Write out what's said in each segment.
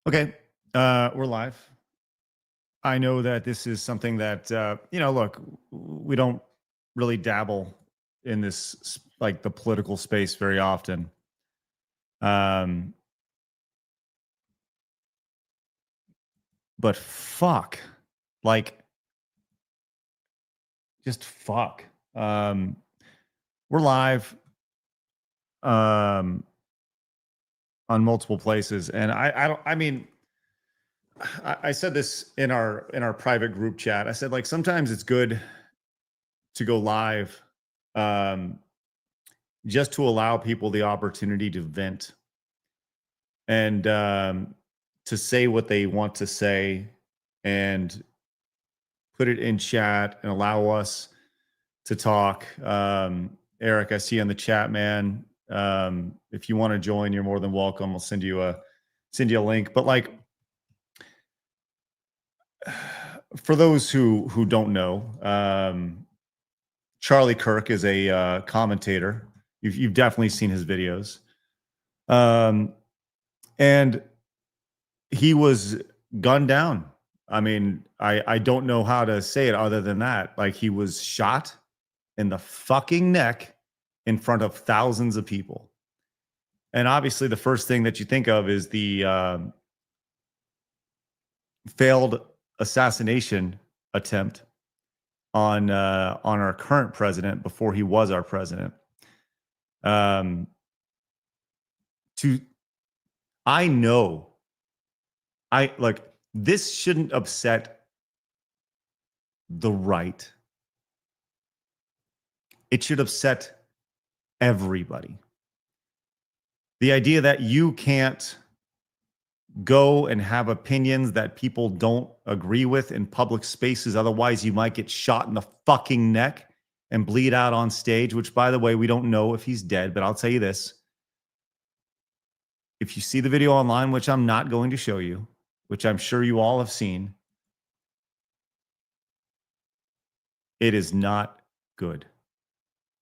Okay, we're live. I know that this is something that look, we don't really dabble in this like the political space very often. Um, but fuck, like, just fuck. Um, we're live um, on multiple places, and I don't. I mean, I said this in our private group chat. I said like sometimes it's good to go live. Um, just to allow people the opportunity to vent and to say what they want to say and put it in chat and allow us to talk. Eric, I see you in the chat, man. If you want to join, you're more than welcome. I'll send you a link. But like, for those who don't know, Charlie Kirk is a commentator. You've definitely seen his videos. And he was gunned down. I mean, I don't know how to say it other than that. Like, he was shot in the fucking neck in front of thousands of people. And obviously the first thing that you think of is the failed assassination attempt on our current president before he was our president. I know, this shouldn't upset the right. It should upset everybody. The idea that you can't go and have opinions that people don't agree with in public spaces, otherwise you might get shot in the fucking neck and bleed out on stage, which, by the way, we don't know if he's dead, but I'll tell you this. If you see the video online, which I'm not going to show you, which I'm sure you all have seen, it is not good.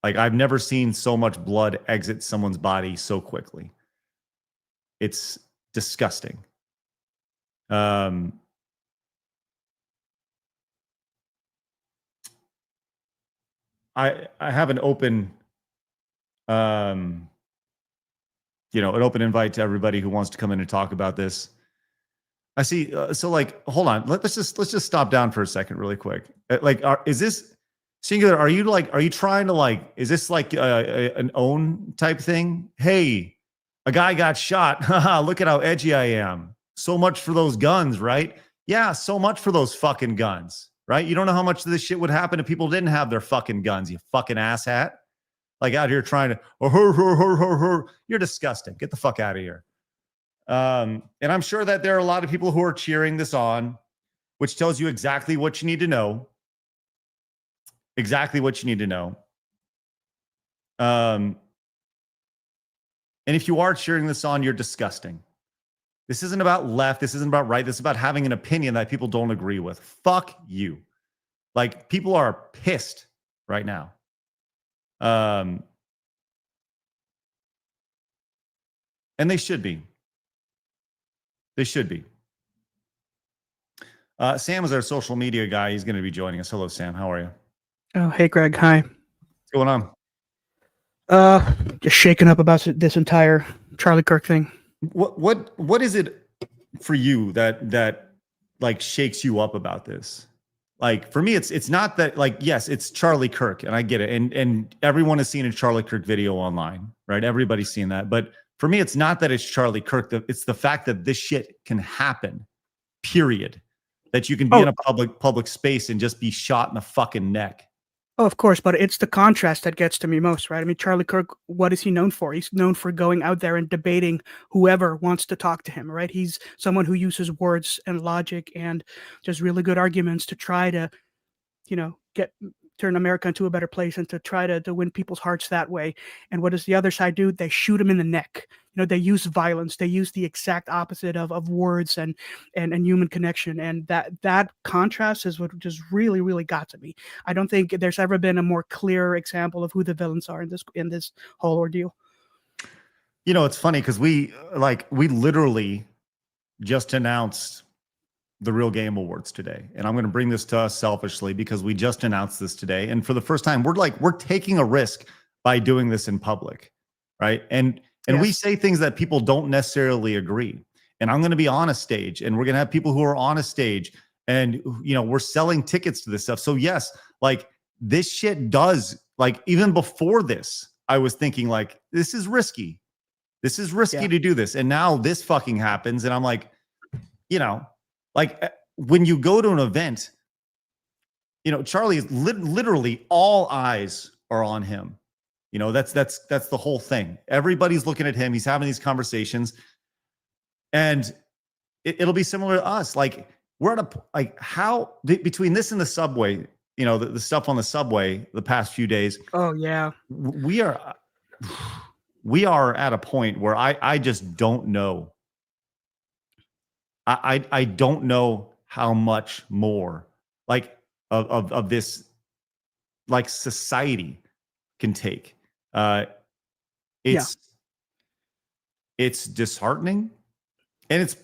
Like, I've never seen so much blood exit someone's body so quickly. It's disgusting. I have an open, an open invite to everybody who wants to come in and talk about this. I see. So, like, hold on. Let's just stop down for a second, really quick. Is this singular? Are you trying to, like, is this like an own type thing? Hey, a guy got shot. Look at how edgy I am. So much for those guns, right? Yeah, so much for those fucking guns, right? You don't know how much of this shit would happen if people didn't have their fucking guns, you fucking asshat. Like, out here trying to, you're disgusting. Get the fuck out of here. And I'm sure that there are a lot of people who are cheering this on, which tells you exactly what you need to know. Exactly what you need to know. And if you are cheering this on, you're disgusting. This isn't about left. This isn't about right. This is about having an opinion that people don't agree with. Fuck you. Like, people are pissed right now. And they should be. They should be. Sam is our social media guy. He's going to be joining us. Hello, Sam. How are you? Oh, hey, Greg. Hi. What's going on? Just shaken up about this entire Charlie Kirk thing. What is it for you that like shakes you up about this? Like, for me, it's not that, like, yes, it's Charlie Kirk, and I get it, and everyone has seen a Charlie Kirk video online, right? Everybody's seen that, but for me, it's not that it's Charlie Kirk. It's the fact that this shit can happen. Period. That you can be in a public space and just be shot in the fucking neck. Oh, of course, but it's the contrast that gets to me most, right? I mean, Charlie Kirk, what is he known for? He's known for going out there and debating whoever wants to talk to him, right? He's someone who uses words and logic and just really good arguments to try to, turn America into a better place and to try to win people's hearts that way. And what does the other side do? They shoot him in the neck. They use violence. They use the exact opposite of words and human connection. And that contrast is what just really, really got to me. I don't think there's ever been a more clear example of who the villains are in this whole ordeal. It's funny because we literally just announced the Real Game Awards today. And I'm going to bring this to us selfishly because we just announced this today. And for the first time, we're taking a risk by doing this in public, right? And we say things that people don't necessarily agree. And I'm going to be on a stage, and we're going to have people who are on a stage, and we're selling tickets to this stuff. So yes, like this shit does, like, even before this, I was thinking like, this is risky. This is risky to do this. And now this fucking happens. And I'm like, like when you go to an event, Charlie is literally all eyes are on him. That's the whole thing. Everybody's looking at him. He's having these conversations, and it'll be similar to us. Like we're at between this and the subway, the stuff on the subway the past few days. Oh yeah, we are at a point where I just don't know. I don't know how much more like of this like society can take. It's disheartening, and it's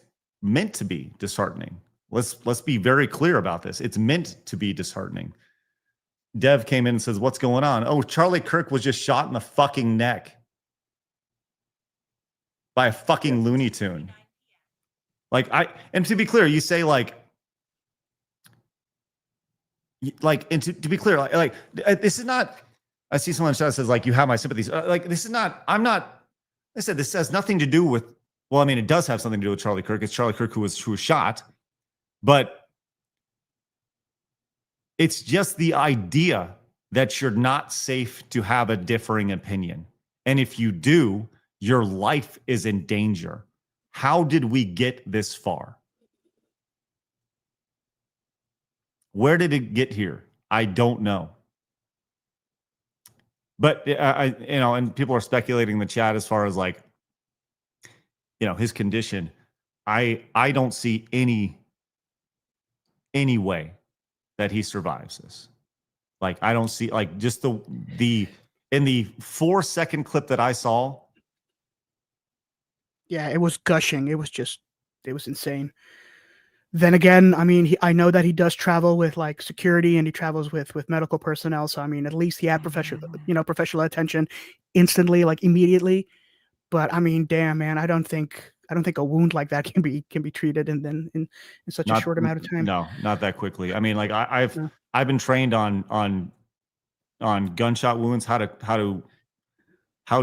meant to be disheartening. Let's be very clear about this. It's meant to be disheartening. Dev came in and says, "What's going on?" Oh, Charlie Kirk was just shot in the fucking neck by a fucking Looney Tune. And to be clear, you say and to be clear, like this is not. I see someone that says like, you have my sympathies. This is not. I'm not. I said this has nothing to do with. Well, I mean, it does have something to do with Charlie Kirk. It's Charlie Kirk who was shot, but it's just the idea that you're not safe to have a differing opinion, and if you do, your life is in danger. How did we get this far? Where did it get here? I don't know. But and people are speculating in the chat as far as like, his condition. I don't see any way that he survives this. Like I don't see like just the in the 4-second clip that I saw. Yeah, it was gushing. It was insane. Then again, I mean, I know that he does travel with like security, and he travels with medical personnel. So I mean, at least he had professional attention instantly, like immediately. But I mean, damn man, I don't think a wound like that can be treated in such a short amount of time. No, not that quickly. I mean, like I've been trained on gunshot wounds, how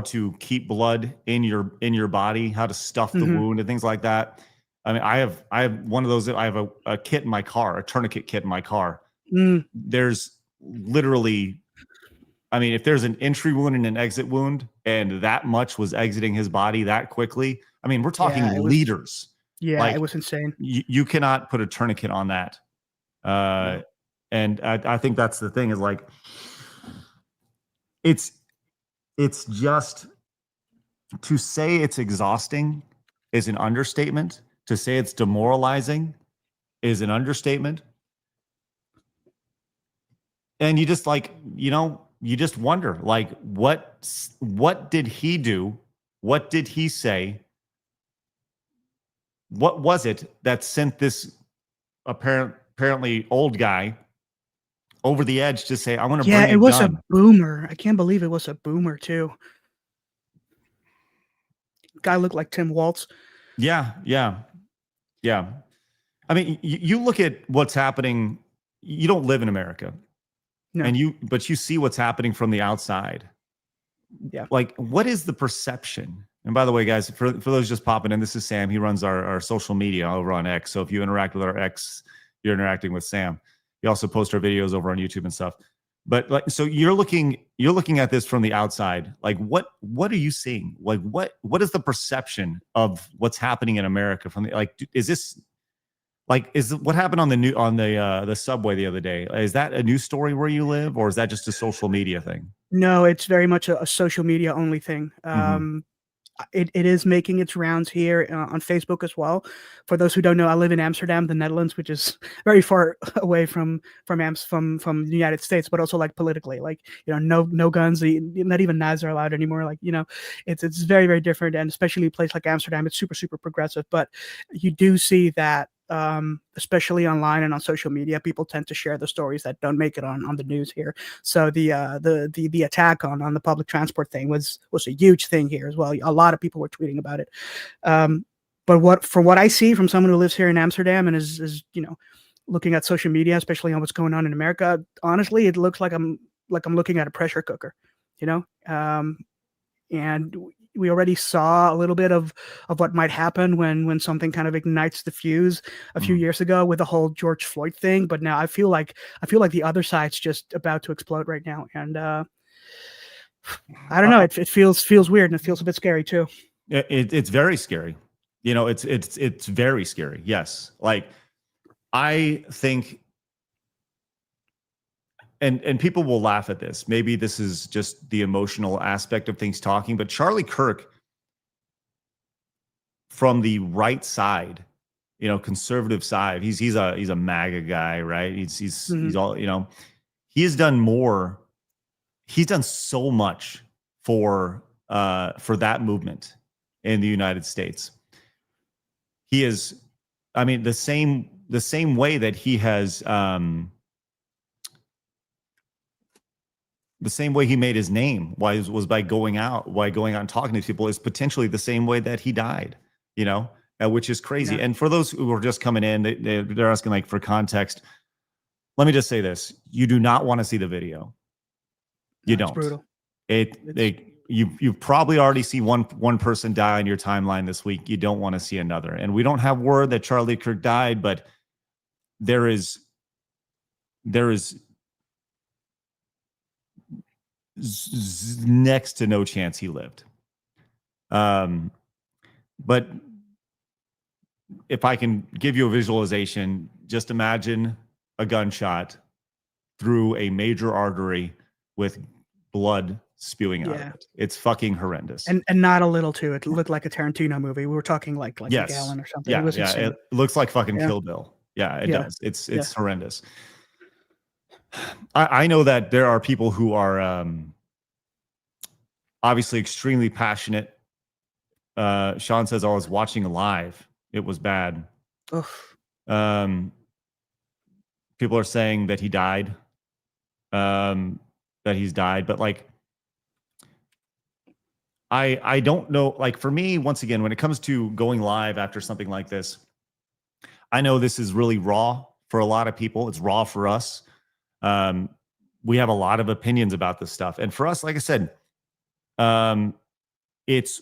to keep blood in your body, how to stuff the wound and things like that. I mean, I have one of those. I have a kit in my car, a tourniquet kit in my car. There's literally, I mean, if there's an entry wound and an exit wound, and that much was exiting his body that quickly, I mean, we're talking liters. It was insane. You cannot put a tourniquet on that. And I think that's the thing is like, it's just, to say it's exhausting is an understatement. To say it's demoralizing is an understatement. And you just like, you just wonder, like, what did he do? What did he say? What was it that sent this apparently old guy over the edge to say, I want to bring a gun? Yeah, it was a boomer. I can't believe it was a boomer too. Guy looked like Tim Waltz. Yeah. I mean, you look at what's happening. You don't live in America. No. But you see what's happening from the outside. Yeah. Like, what is the perception? And by the way, guys, for those just popping in, this is Sam. He runs our social media over on X. So if you interact with our X, you're interacting with Sam. He also posts our videos over on YouTube and stuff. But like, so you're looking at this from the outside. Like, what are you seeing? Like, what is the perception of what's happening in America from the, like, is this like, is what happened on the subway the other day? Is that a news story where you live, or is that just a social media thing? No, it's very much a social media only thing. it is making its rounds here on Facebook as well. For those who don't know, I live in Amsterdam, the Netherlands, which is very far away from the United States, but also like politically, like no guns, not even knives are allowed anymore. Like it's very very different, and especially a place like Amsterdam, it's super progressive. But you do see that. Especially online and on social media, people tend to share the stories that don't make it on the news here. So the attack on the public transport thing was a huge thing here as well. A lot of people were tweeting about it. But from what I see from someone who lives here in Amsterdam and is looking at social media, especially on what's going on in America, honestly, it looks like I'm looking at a pressure cooker, and we already saw a little bit of what might happen when something kind of ignites the fuse a few years ago with the whole George Floyd thing. But now I feel like the other side's just about to explode right now, and I don't know. It feels weird, and it feels a bit scary too. It's very scary. It's very scary. Yes, like I think. And people will laugh at this. Maybe this is just the emotional aspect of things talking, but Charlie Kirk from the right side, conservative side, he's a MAGA guy, right? He's all, he has done more. He's done so much for that movement in the United States. He is, I mean, the same way that he has the same way he made his name was by going out and talking to people, is potentially the same way that he died, which is crazy. Yeah. And for those who are just coming in, they're asking like for context. Let me just say this. You do not want to see the video. You don't. Brutal. You probably already see one person die on your timeline this week. You don't want to see another. And we don't have word that Charlie Kirk died, but there is next to no chance he lived. But if I can give you a visualization, just imagine a gunshot through a major artery with blood spewing out of it. It's fucking horrendous. And not a little too. It looked like a Tarantino movie. We were talking like yes. a gallon or something. Yeah, it was insane. It looks like fucking Kill Bill. Yeah, it does. It's horrendous. I know that there are people who are obviously extremely passionate. Sean says, I was watching live. It was bad. Oof. People are saying that he died. That he's died. But like, I don't know. Like for me, once again, when it comes to going live after something like this, I know this is really raw for a lot of people. It's raw for us. We have a lot of opinions about this stuff. And for us, like I said,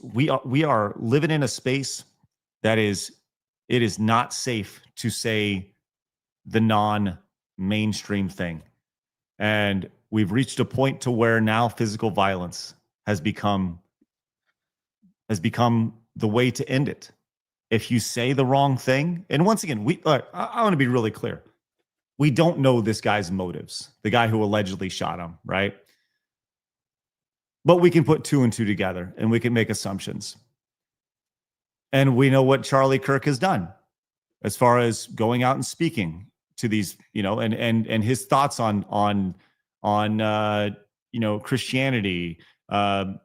we are living in a space that it is not safe to say the non-mainstream thing. And we've reached a point to where now physical violence has become the way to end it. If you say the wrong thing, and once again, I want to be really clear. We don't know this guy's motives, the guy who allegedly shot him, right? But we can put two and two together and we can make assumptions. And we know what Charlie Kirk has done as far as going out and speaking to these, and his thoughts on Christianity, the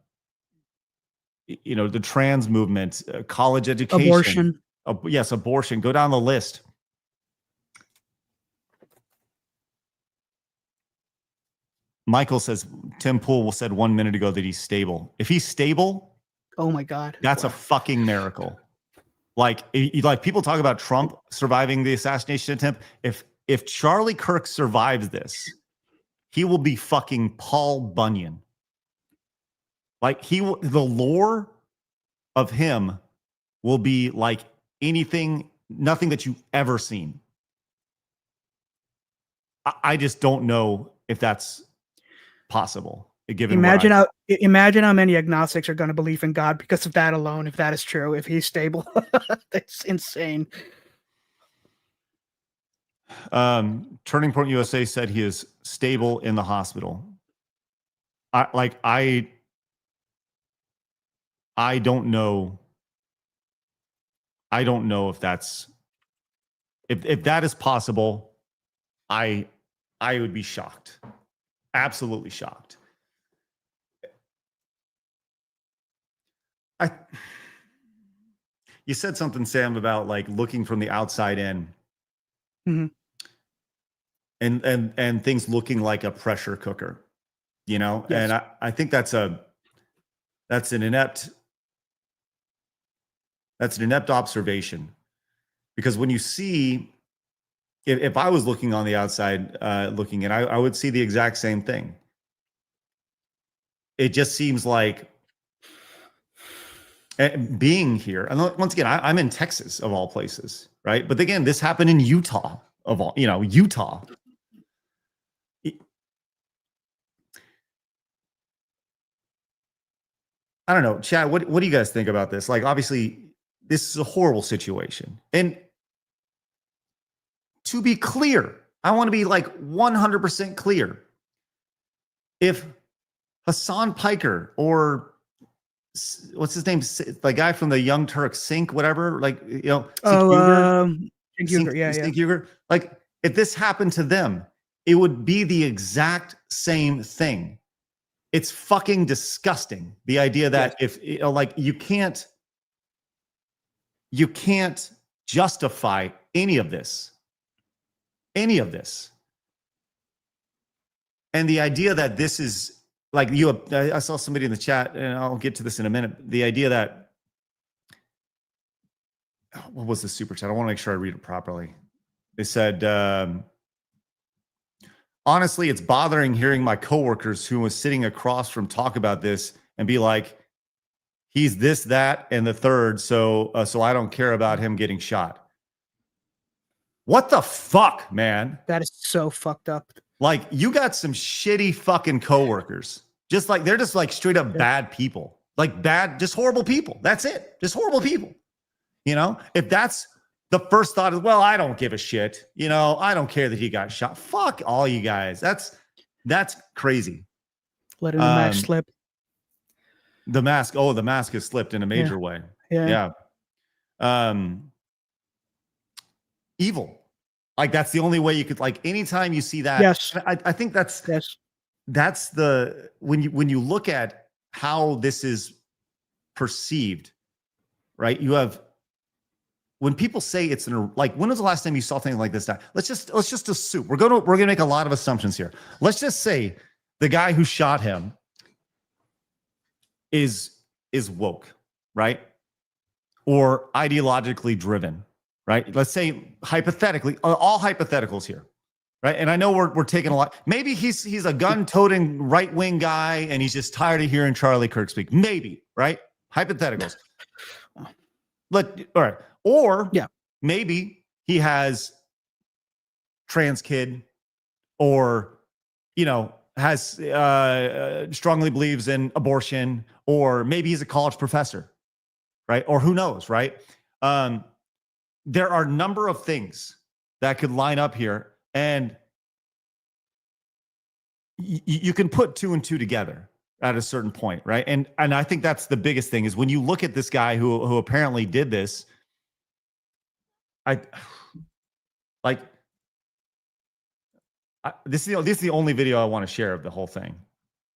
trans movement, college education, abortion. Yes, abortion. Go down the list. Michael says, Tim Pool said 1 minute ago that he's stable. If he's stable, oh my God, that's a fucking miracle. Like people talk about Trump surviving the assassination attempt. If Charlie Kirk survives this, he will be fucking Paul Bunyan. Like the lore of him will be like nothing that you've ever seen. I just don't know if that's possible. Given imagine how many agnostics are going to believe in God because of that alone. If that is true, if he's stable, that's insane. Turning Point USA said he is stable in the hospital. I don't know. I don't know if that's if that is possible. I would be shocked. Absolutely shocked. You said something, Sam, about like looking from the outside in, Mhm. and things looking like a pressure cooker, you know. Yes. And I think that's an inept observation, because when you see, if I was looking on the outside, looking in, I would see the exact same thing. It just seems like being here, and once again, I'm in Texas of all places, right? But again, this happened in Utah of all, Utah. I don't know, Chad. What do you guys think about this? Like, obviously, this is a horrible situation, and to be clear, I want to be like 100% clear. If Hassan Piker, or what's his name, the guy from the Young Turks, Sink, whatever, like, Sink Uger, like, if this happened to them, it would be the exact same thing. It's fucking disgusting. The idea that if like you can't justify any of this. And the idea that this is like I saw somebody in the chat, and I'll get to this in a minute. The idea that, what was the super chat? I want to make sure I read it properly. They said, honestly, it's bothering hearing my coworkers who was sitting across from talk about this and be like, he's this, that, and the third. So I don't care about him getting shot. What the fuck, man? That is so fucked up. Like, you got some shitty fucking coworkers. Just like, they're just like straight up bad people. Like, just horrible people. That's it. Just horrible people. If that's the first thought is, well, I don't give a shit. I don't care that he got shot. Fuck all you guys. That's crazy. Letting the mask slip. The mask has slipped in a major way. Yeah. Evil. Like, that's the only way you could, like, anytime you see that. Yes. I think that's the, when you look at how this is perceived, right? You have, when people say it's like, when was the last time you saw things like this? Let's just assume we're gonna make a lot of assumptions here. Let's just say the guy who shot him is woke, right? Or ideologically driven, right? Let's say, hypothetically, all hypotheticals here, right? And I know we're taking a lot. Maybe he's a gun-toting right-wing guy, and he's just tired of hearing Charlie Kirk speak. Maybe, right? Hypotheticals. All right. Or maybe he has trans kid, or has strongly believes in abortion, or maybe he's a college professor, right? Or who knows, right? There are a number of things that could line up here, and you can put two and two together at a certain point, right? And I think that's the biggest thing, is when you look at this guy who apparently did this. This is the only video I want to share of the whole thing.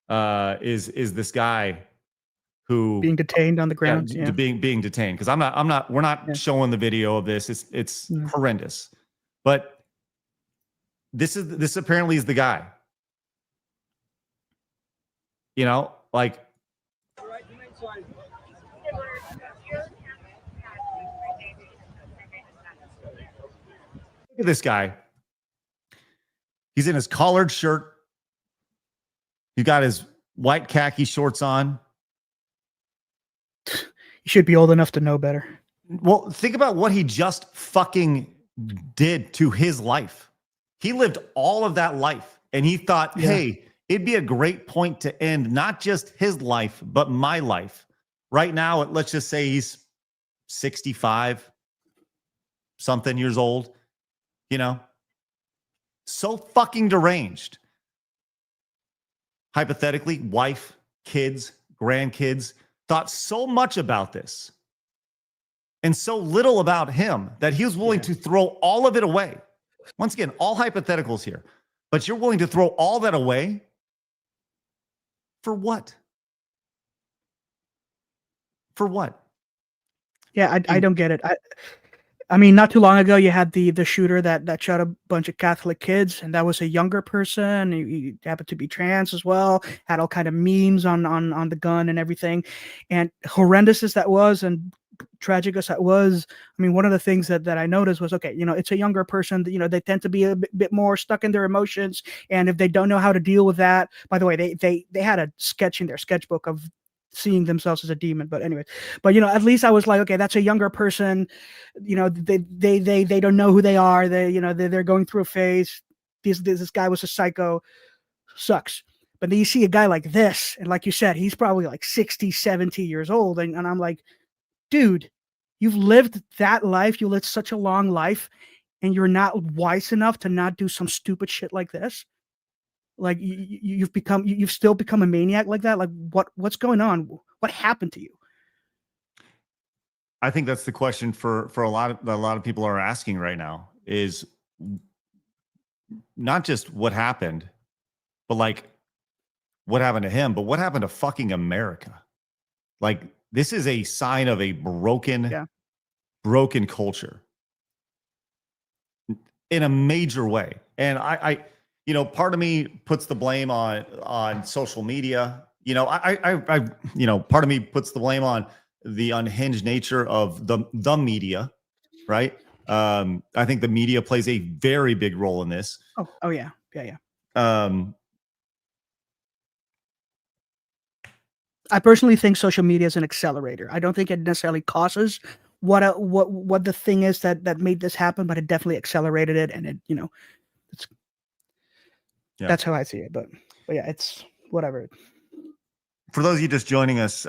Is this guy who being detained on the ground? Being detained, because we're not showing the video of this. It's horrendous. But this apparently is the guy. Like, look at this guy. He's in his collared shirt. He got his white khaki shorts on. You should be old enough to know better. Well, think about what he just fucking did to his life. He lived all of that life, and he thought, hey, it'd be a great point to end not just his life, but my life. Right now, let's just say he's 65 something years old, so fucking deranged. Hypothetically, wife, kids, grandkids, thought so much about this and so little about him that he was willing to throw all of it away. Once again, all hypotheticals here, but you're willing to throw all that away for what? For what? Yeah, I don't get it. I mean, not too long ago, you had the shooter that shot a bunch of Catholic kids, and that was a younger person. He happened to be trans as well. Had all kind of memes on the gun and everything, and horrendous as that was, and tragic as that was. I mean, one of the things that I noticed was, okay, it's a younger person. They tend to be a bit more stuck in their emotions, and if they don't know how to deal with that, by the way, they had a sketch in their sketchbook of seeing themselves as a demon. But anyway, at least I was like, okay, that's a younger person. They don't know who they are. They're going through a phase. This guy was a psycho. Sucks. But then you see a guy like this, and like you said, he's probably like 60, 70 years old. And I'm like, dude, you've lived that life. You lived such a long life, and you're not wise enough to not do some stupid shit like this. Like you've still become a maniac like that. Like what's going on? What happened to you? I think that's the question for a lot of people are asking right now, is not just what happened, but like what happened to him, but what happened to fucking America? Like, this is a sign of a broken culture in a major way. And I part of me puts the blame on social media. Part of me puts the blame on the unhinged nature of the media, right? I think the media plays a very big role in this. Oh yeah. I personally think social media is an accelerator. I don't think it necessarily causes what the thing is that made this happen, but it definitely accelerated it, and it that's how I see it. But yeah, it's whatever. For those of you just joining us,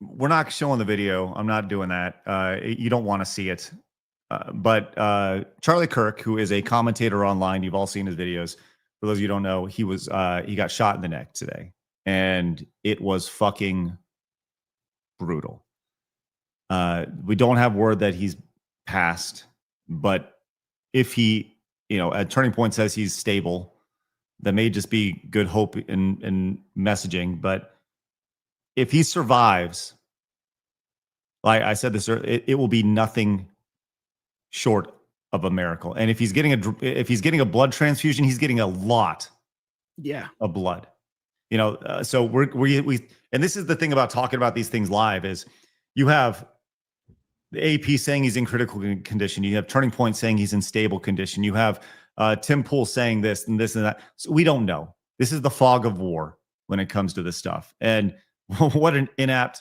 we're not showing the video. I'm not doing that. You don't want to see it. But Charlie Kirk, who is a commentator online, you've all seen his videos. For those of you who don't know, he got shot in the neck today, and it was fucking brutal. We don't have word that he's passed, but if he, at Turning Point says he's stable, that may just be good hope in messaging. But if he survives, like I said this earlier, it will be nothing short of a miracle. And if he's getting a blood transfusion, he's getting a lot of blood. So we and this is the thing about talking about these things live, is you have the AP saying he's in critical condition. You have Turning Point saying he's in stable condition. You have Tim Pool saying this and this and that. So we don't know. This is the fog of war when it comes to this stuff. And what an inept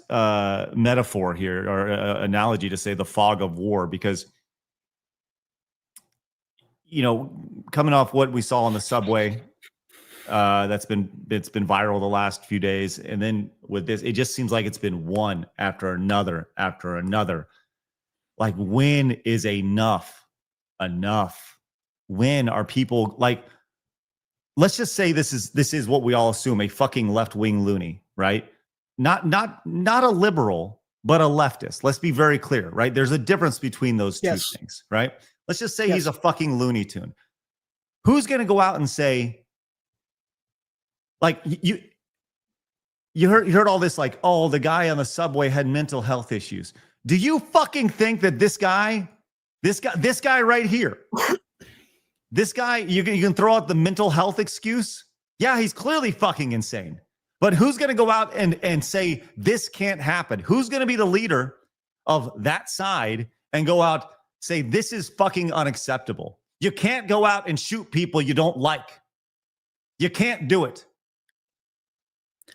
metaphor here, or analogy to say the fog of war, because coming off what we saw on the subway, it's been viral the last few days, and then with this, it just seems like it's been one after another. Like, when is enough? When are people, like, let's just say this is what we all assume, a fucking left-wing loony, right? Not a liberal, but a leftist. Let's be very clear, right? There's a difference between those two things, right? Let's just say he's a fucking Looney Tune. Who's going to go out and say, like, you heard all this, like, oh, the guy on the subway had mental health issues. Do you fucking think that this guy right here, this guy, you can throw out the mental health excuse? Yeah, he's clearly fucking insane. But who's going to go out and say this can't happen? Who's going to be the leader of that side and go out, say this is fucking unacceptable? You can't go out and shoot people you don't like. You can't do it.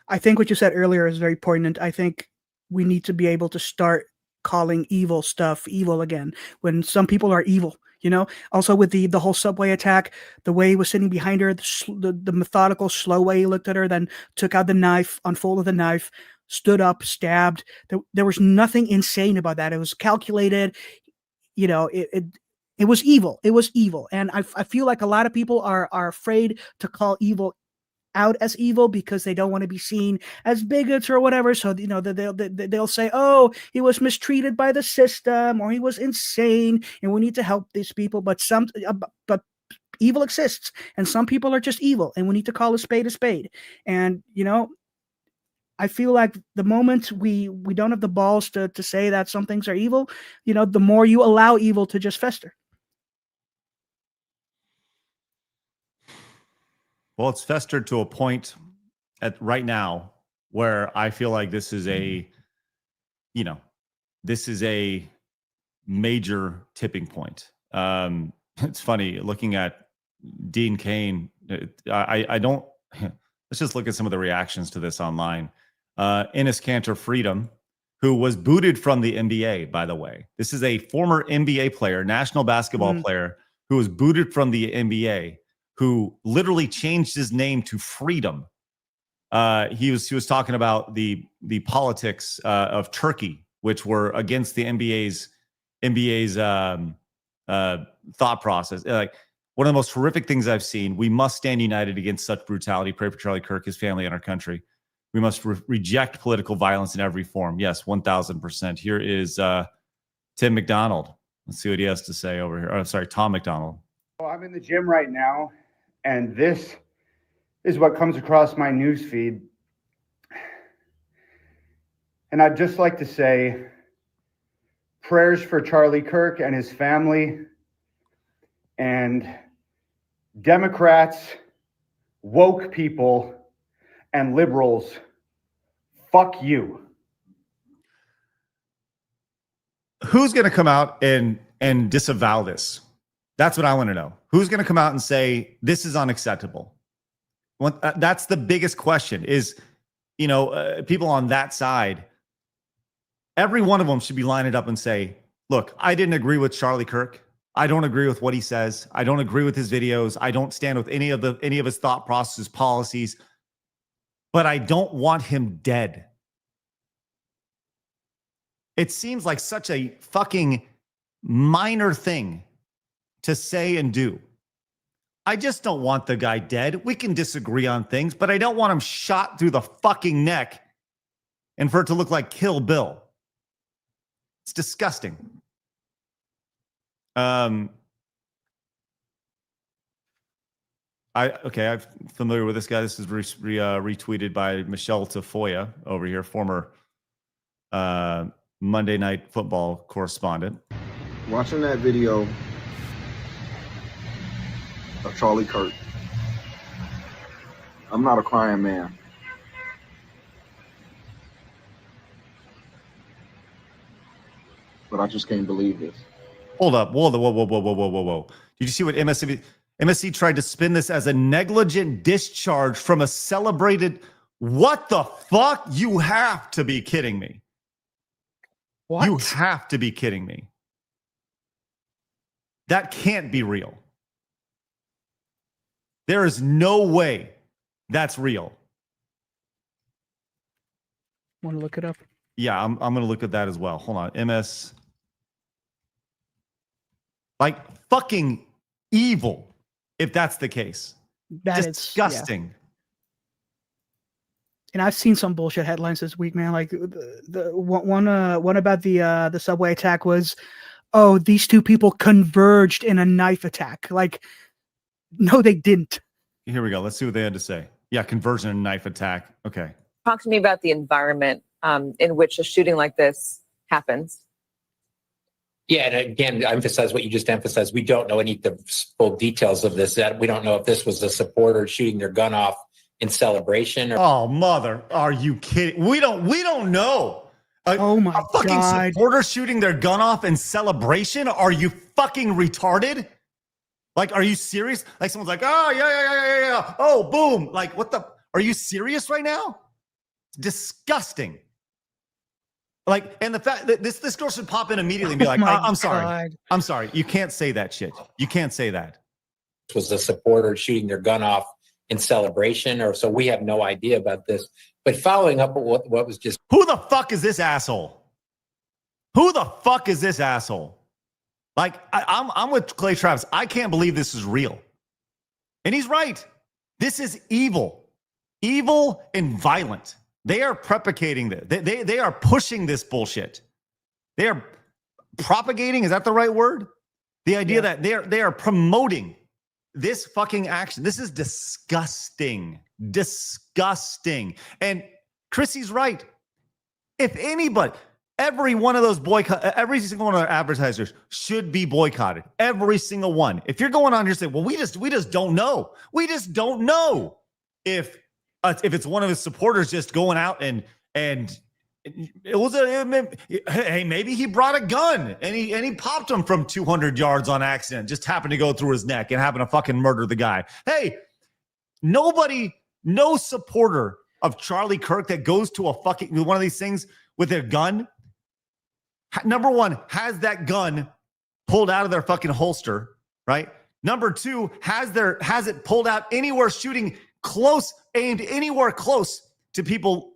I think what you said earlier is very poignant. I think we need to be able to start calling evil stuff evil again when some people are evil. Also with the whole subway attack, the way he was sitting behind her, the methodical, slow way he looked at her, then took out the knife, unfolded the knife, stood up, stabbed. There was nothing insane about that. It was calculated. It was evil. It was evil. And I feel like a lot of people are afraid to call evil out as evil because they don't want to be seen as bigots or whatever. So, they'll say, oh, he was mistreated by the system, or he was insane, and we need to help these people. But evil exists, and some people are just evil, and we need to call a spade a spade. And, I feel like the moment we don't have the balls to say that some things are evil, the more you allow evil to just fester. Well, it's festered to a point right now where I feel like this is a major tipping point. It's funny looking at Dean Cain. I don't. Let's just look at some of the reactions to this online. Enes Kanter Freedom, who was booted from the NBA, by the way. This is a former NBA player, national basketball player, who was booted from the NBA, who literally changed his name to Freedom. He was talking about the politics of Turkey, which were against the NBA's thought process. Like, one of the most horrific things I've seen. We must stand united against such brutality. Pray for Charlie Kirk, his family, and our country. We must reject political violence in every form. Yes, 1,000%. Here is Tim McDonald. Let's see what he has to say over here. Oh, sorry, Tom McDonald. Well, I'm in the gym right now, and this is what comes across my news feed. And I'd just like to say prayers for Charlie Kirk and his family, and Democrats, woke people, and liberals, fuck you. Who's going to come out and disavow this? That's what I want to know. Who's going to come out and say this is unacceptable? That's the biggest question is, people on that side, every one of them should be lining up and say, look, I didn't agree with Charlie Kirk. I don't agree with what he says. I don't agree with his videos. I don't stand with any of his thought processes, policies, but I don't want him dead. It seems like such a fucking minor thing to say and do. I just don't want the guy dead. We can disagree on things, but I don't want him shot through the fucking neck and for it to look like Kill Bill. It's disgusting. I'm familiar with this guy. This is retweeted by Michelle Tafoya over here, former Monday Night Football correspondent. Watching that video of Charlie Kirk, I'm not a crying man. But I just can't believe this. Hold up. Whoa. Did you see what MSC tried to spin this as a negligent discharge from a celebrated? What the fuck? You have to be kidding me. What? You have to be kidding me. That can't be real. There is no way that's real. Want to look it up? Yeah, I'm going to look at that as well. Hold on. MS. Like fucking evil, if that's the case. That disgusting. Is, yeah. And I've seen some bullshit headlines this week, man. Like the one about the subway attack was, oh, these two people converged in a knife attack. Like, no, they didn't. Here we go. Let's see what they had to say. Yeah, conversion and knife attack. Okay. Talk to me about the environment in which a shooting like this happens. Yeah, and again, emphasize what you just emphasized. We don't know any of the full details of this. That we don't know if this was a supporter shooting their gun off in celebration. Or oh, mother, are you kidding? We don't know. Oh my a fucking God. Supporter shooting their gun off in celebration? Are you fucking retarded? Like, are you serious? Like someone's like, oh yeah. Oh, boom. Like, what the? Are you serious right now? Disgusting. Like, and the fact that this girl should pop in immediately and be like, I'm sorry. I'm sorry. You can't say that shit. You can't say that. This was a supporter shooting their gun off in celebration, or so we have no idea about this. But following up with what was just. Who the fuck is this asshole? Who the fuck is this asshole? Like, I'm with Clay Travis. I can't believe this is real. And he's right. This is evil. evil and violent. They are propagating this. They are pushing this bullshit. They are propagating. Is that the right word? The idea that they are promoting this fucking action. This is disgusting. Disgusting. And Chrissy's right. If anybody, every one of those every single one of our advertisers should be boycotted. Every single one. If you're going on here saying, well, we just don't know. We just don't know if it's one of his supporters just going out and it was hey, maybe he brought a gun and he popped him from 200 yards on accident, just happened to go through his neck and happened to fucking murder the guy. Hey, no supporter of Charlie Kirk that goes to a fucking one of these things with their gun, number one, has that gun pulled out of their fucking holster, right? Number two, has it pulled out anywhere shooting close, aimed anywhere close to people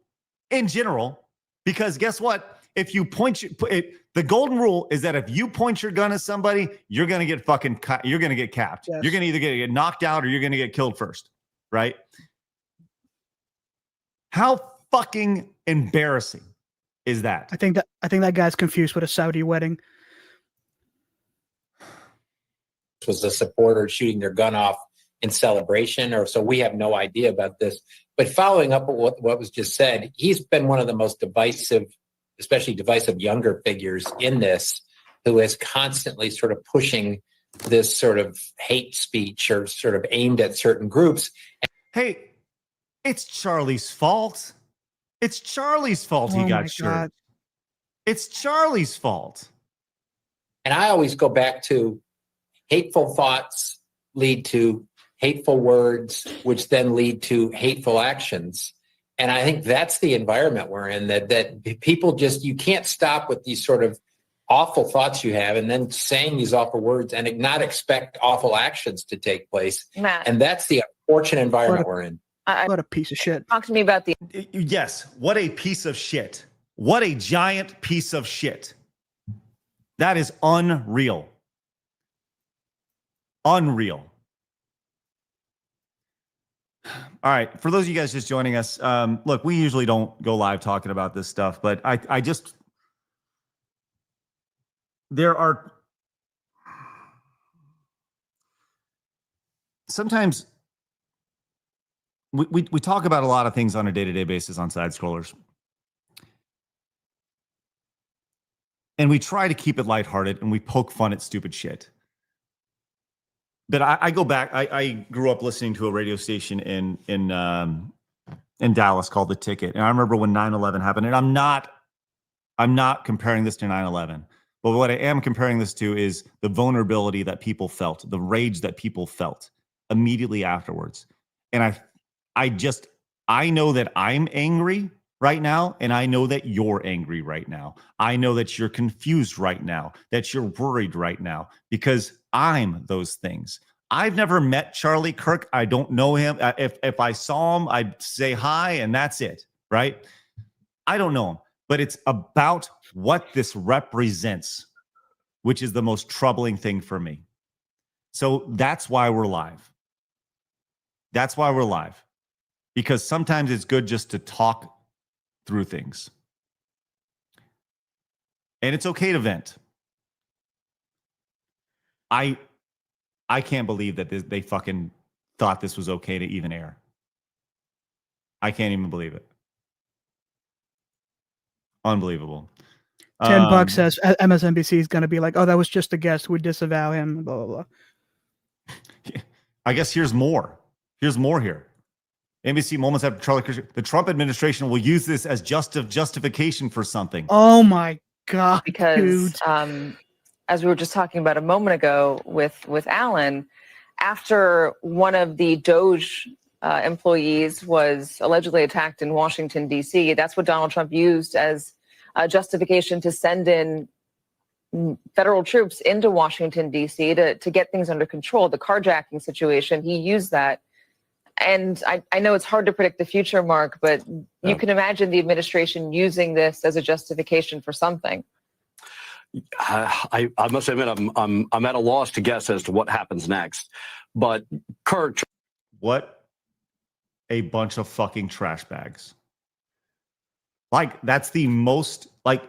in general. Because guess what? If you point the golden rule is that if you point your gun at somebody, you're gonna get you're gonna get capped. Yes. You're gonna either get knocked out or you're gonna get killed first, right? How fucking embarrassing is that? I think that guy's confused with a Saudi wedding. Was a supporter shooting their gun off in celebration, or so we have no idea about this. But following up on what was just said, he's been one of the most divisive, especially divisive younger figures in this, who is constantly sort of pushing this sort of hate speech or sort of aimed at certain groups. Hey, it's Charlie's fault. It's Charlie's fault he got shot. It's Charlie's fault. And I always go back to hateful thoughts lead to hateful words, which then lead to hateful actions. And I think that's the environment we're in, that people just, you can't stop with these sort of awful thoughts you have and then saying these awful words and not expect awful actions to take place. Matt, And that's the unfortunate environment we're in. What a piece of shit. talk to me about the Yes, what a piece of shit. What a giant piece of shit. That is unreal. Unreal. All right, for those of you guys just joining us, look, we usually don't go live talking about this stuff, but I just, there are, sometimes we talk about a lot of things on a day-to-day basis on Side Scrollers. And we try to keep it lighthearted and we poke fun at stupid shit. But I go back. I grew up listening to a radio station in Dallas called The Ticket, and I remember when 9/11 happened. And I'm not comparing this to 9/11, but what I am comparing this to is the vulnerability that people felt, the rage that people felt immediately afterwards. And I know that I'm angry right now, and I know that you're angry right now. I know that you're confused right now, that you're worried right now, because I'm those things. I've never met Charlie Kirk. I don't know him. If I saw him, I'd say hi, and that's it, right? I don't know him, but it's about what this represents, which is the most troubling thing for me. So that's why we're live. That's why we're live, because sometimes it's good just to talk through things. And it's okay to vent. I can't believe that they fucking thought this was okay to even air. I can't even believe it. Unbelievable. $10 says MSNBC is going to be like, oh, that was just a guest. We disavow him, blah, blah, blah. I guess here's more. Here's more here. NBC moments after Charlie Kirk, the Trump administration will use this as justification for something. Oh my God, because dude. As we were just talking about a moment ago with Alan, after one of the Doge employees was allegedly attacked in Washington, D.C., that's what Donald Trump used as a justification to send in federal troops into Washington, D.C. to get things under control. The carjacking situation, he used that. And I know it's hard to predict the future, Mark, but you can imagine the administration using this as a justification for something. I must admit, I'm at a loss to guess as to what happens next. But Kirk, what a bunch of fucking trash bags. Like, that's the most, like,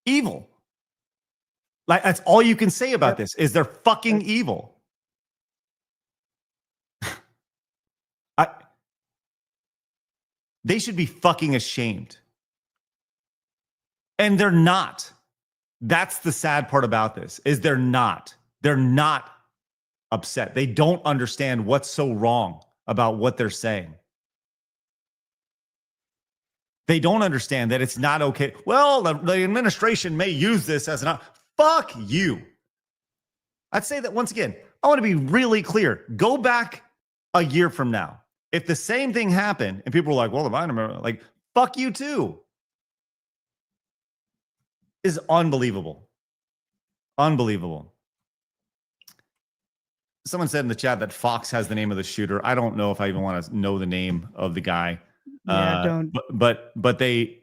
evil. Like, that's all you can say about this is they're fucking evil. They should be fucking ashamed. And they're not. That's the sad part about this, is they're not. They're not upset. They don't understand what's so wrong about what they're saying. They don't understand that it's not okay. Well, the administration may use this as an... Fuck you. I'd say that once again, I want to be really clear. Go back a year from now. If the same thing happened and people were like, well, if I remember, like, fuck you too. Is unbelievable. Unbelievable. Someone said in the chat that Fox has the name of the shooter. I don't know if I even want to know the name of the guy. Yeah, don't. But they.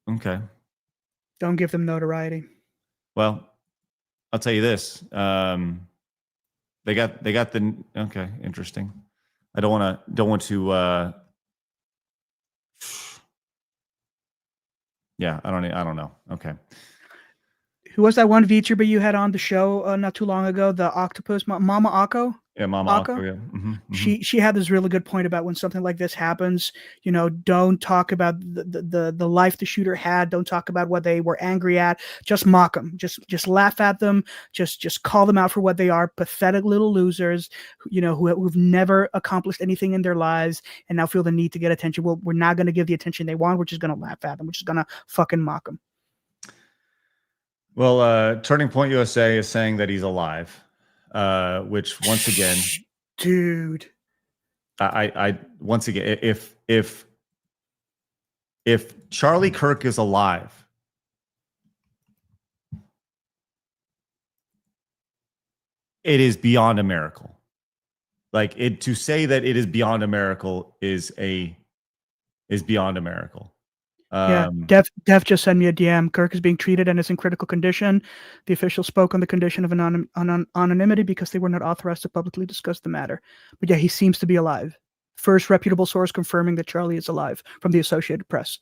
Okay. Don't give them notoriety. Well, I'll tell you this. They got the. Okay, interesting. I don't want to. Yeah, I don't know. Okay. Who was that one VTuber you had on the show not too long ago? The octopus, Mama Akko? Yeah, Mama Akko? Akko, yeah. Mm-hmm. She had this really good point about when something like this happens, don't talk about the life the shooter had. Don't talk about what they were angry at. Just mock them. Just laugh at them. Just call them out for what they are, pathetic little losers, who've never accomplished anything in their lives and now feel the need to get attention. Well, we're not going to give the attention they want. We're just going to laugh at them. We're just going to fucking mock them. Well, Turning Point USA is saying that he's alive, which once again, dude, I once again, if Charlie Kirk is alive, it is beyond a miracle. Like, to say that it is beyond a miracle is beyond a miracle. Dev just sent me a DM. Kirk is being treated and is in critical condition. The official spoke on the condition of anonymity because they were not authorized to publicly discuss the matter. But yeah, he seems to be alive. First reputable source confirming that Charlie is alive from the Associated Press.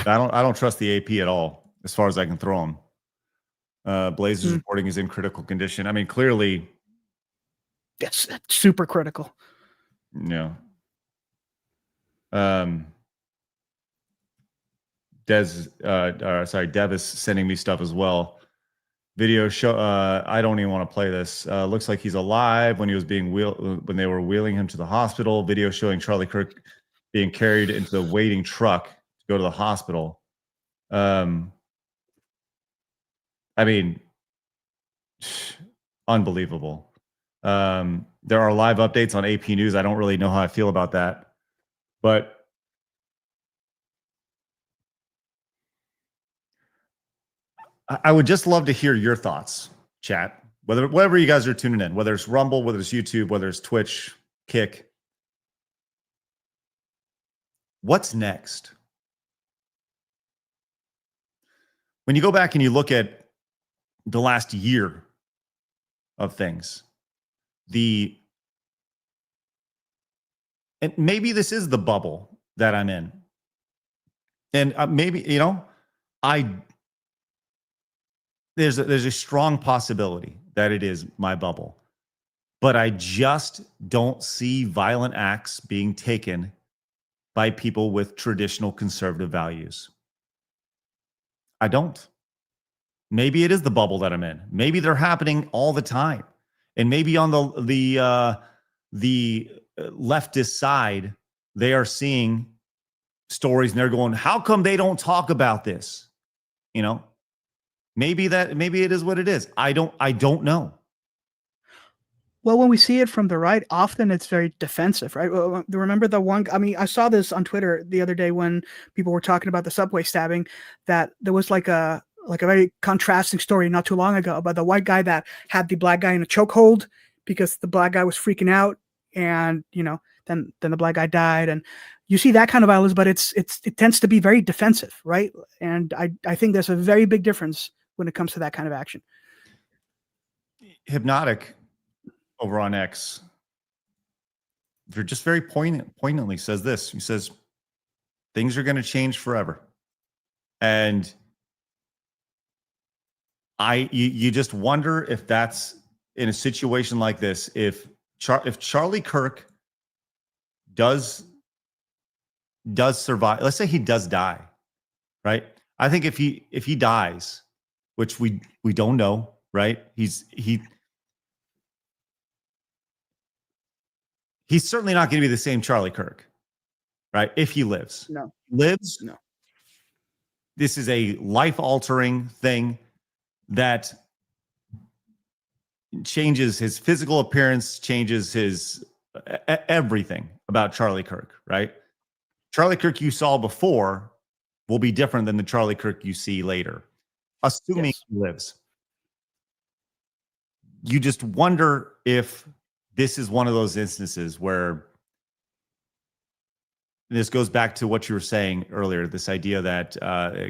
I don't trust the AP at all, as far as I can throw him. Blaze is reporting he's in critical condition. I mean, clearly, yes, super critical. Yeah. Dev is sending me stuff as well. Video show. I don't even want to play this. Looks like he's alive when he was when they were wheeling him to the hospital. Video showing Charlie Kirk being carried into the waiting truck to go to the hospital. I mean, unbelievable. There are live updates on AP News. I don't really know how I feel about that. But I would just love to hear your thoughts, chat. Whatever you guys are tuning in, whether it's Rumble, whether it's YouTube, whether it's Twitch, Kick. What's next? When you go back and you look at the last year of things, and maybe this is the bubble that I'm in. And maybe, there's a strong possibility that it is my bubble. But I just don't see violent acts being taken by people with traditional conservative values. I don't. Maybe it is the bubble that I'm in. Maybe they're happening all the time. And maybe on the leftist side, they are seeing stories and they're going, how come they don't talk about this? Maybe it is what it is. I don't know. Well, when we see it from the right, often it's very defensive, right? Well, remember the one, I saw this on Twitter the other day when people were talking about the subway stabbing, that there was like a very contrasting story not too long ago about the white guy that had the black guy in a chokehold because the black guy was freaking out, and then the black guy died. And you see that kind of violence, but it tends to be very defensive, right? And I think there's a very big difference when it comes to that kind of action. Hypnotic over on X, they're just very poignantly says this. He says, things are going to change forever. And you just wonder if that's in a situation like this, if Charlie Kirk does survive, let's say he does die, right? I think if he dies, which we don't know, right? He's certainly not going to be the same Charlie Kirk, right? If he lives. No. Lives. No. This is a life-altering thing that changes his physical appearance, changes his everything about Charlie Kirk, right? Charlie Kirk you saw before will be different than the Charlie Kirk you see later, assuming Yes. he lives. You just wonder if this is one of those instances where this goes back to what you were saying earlier, this idea that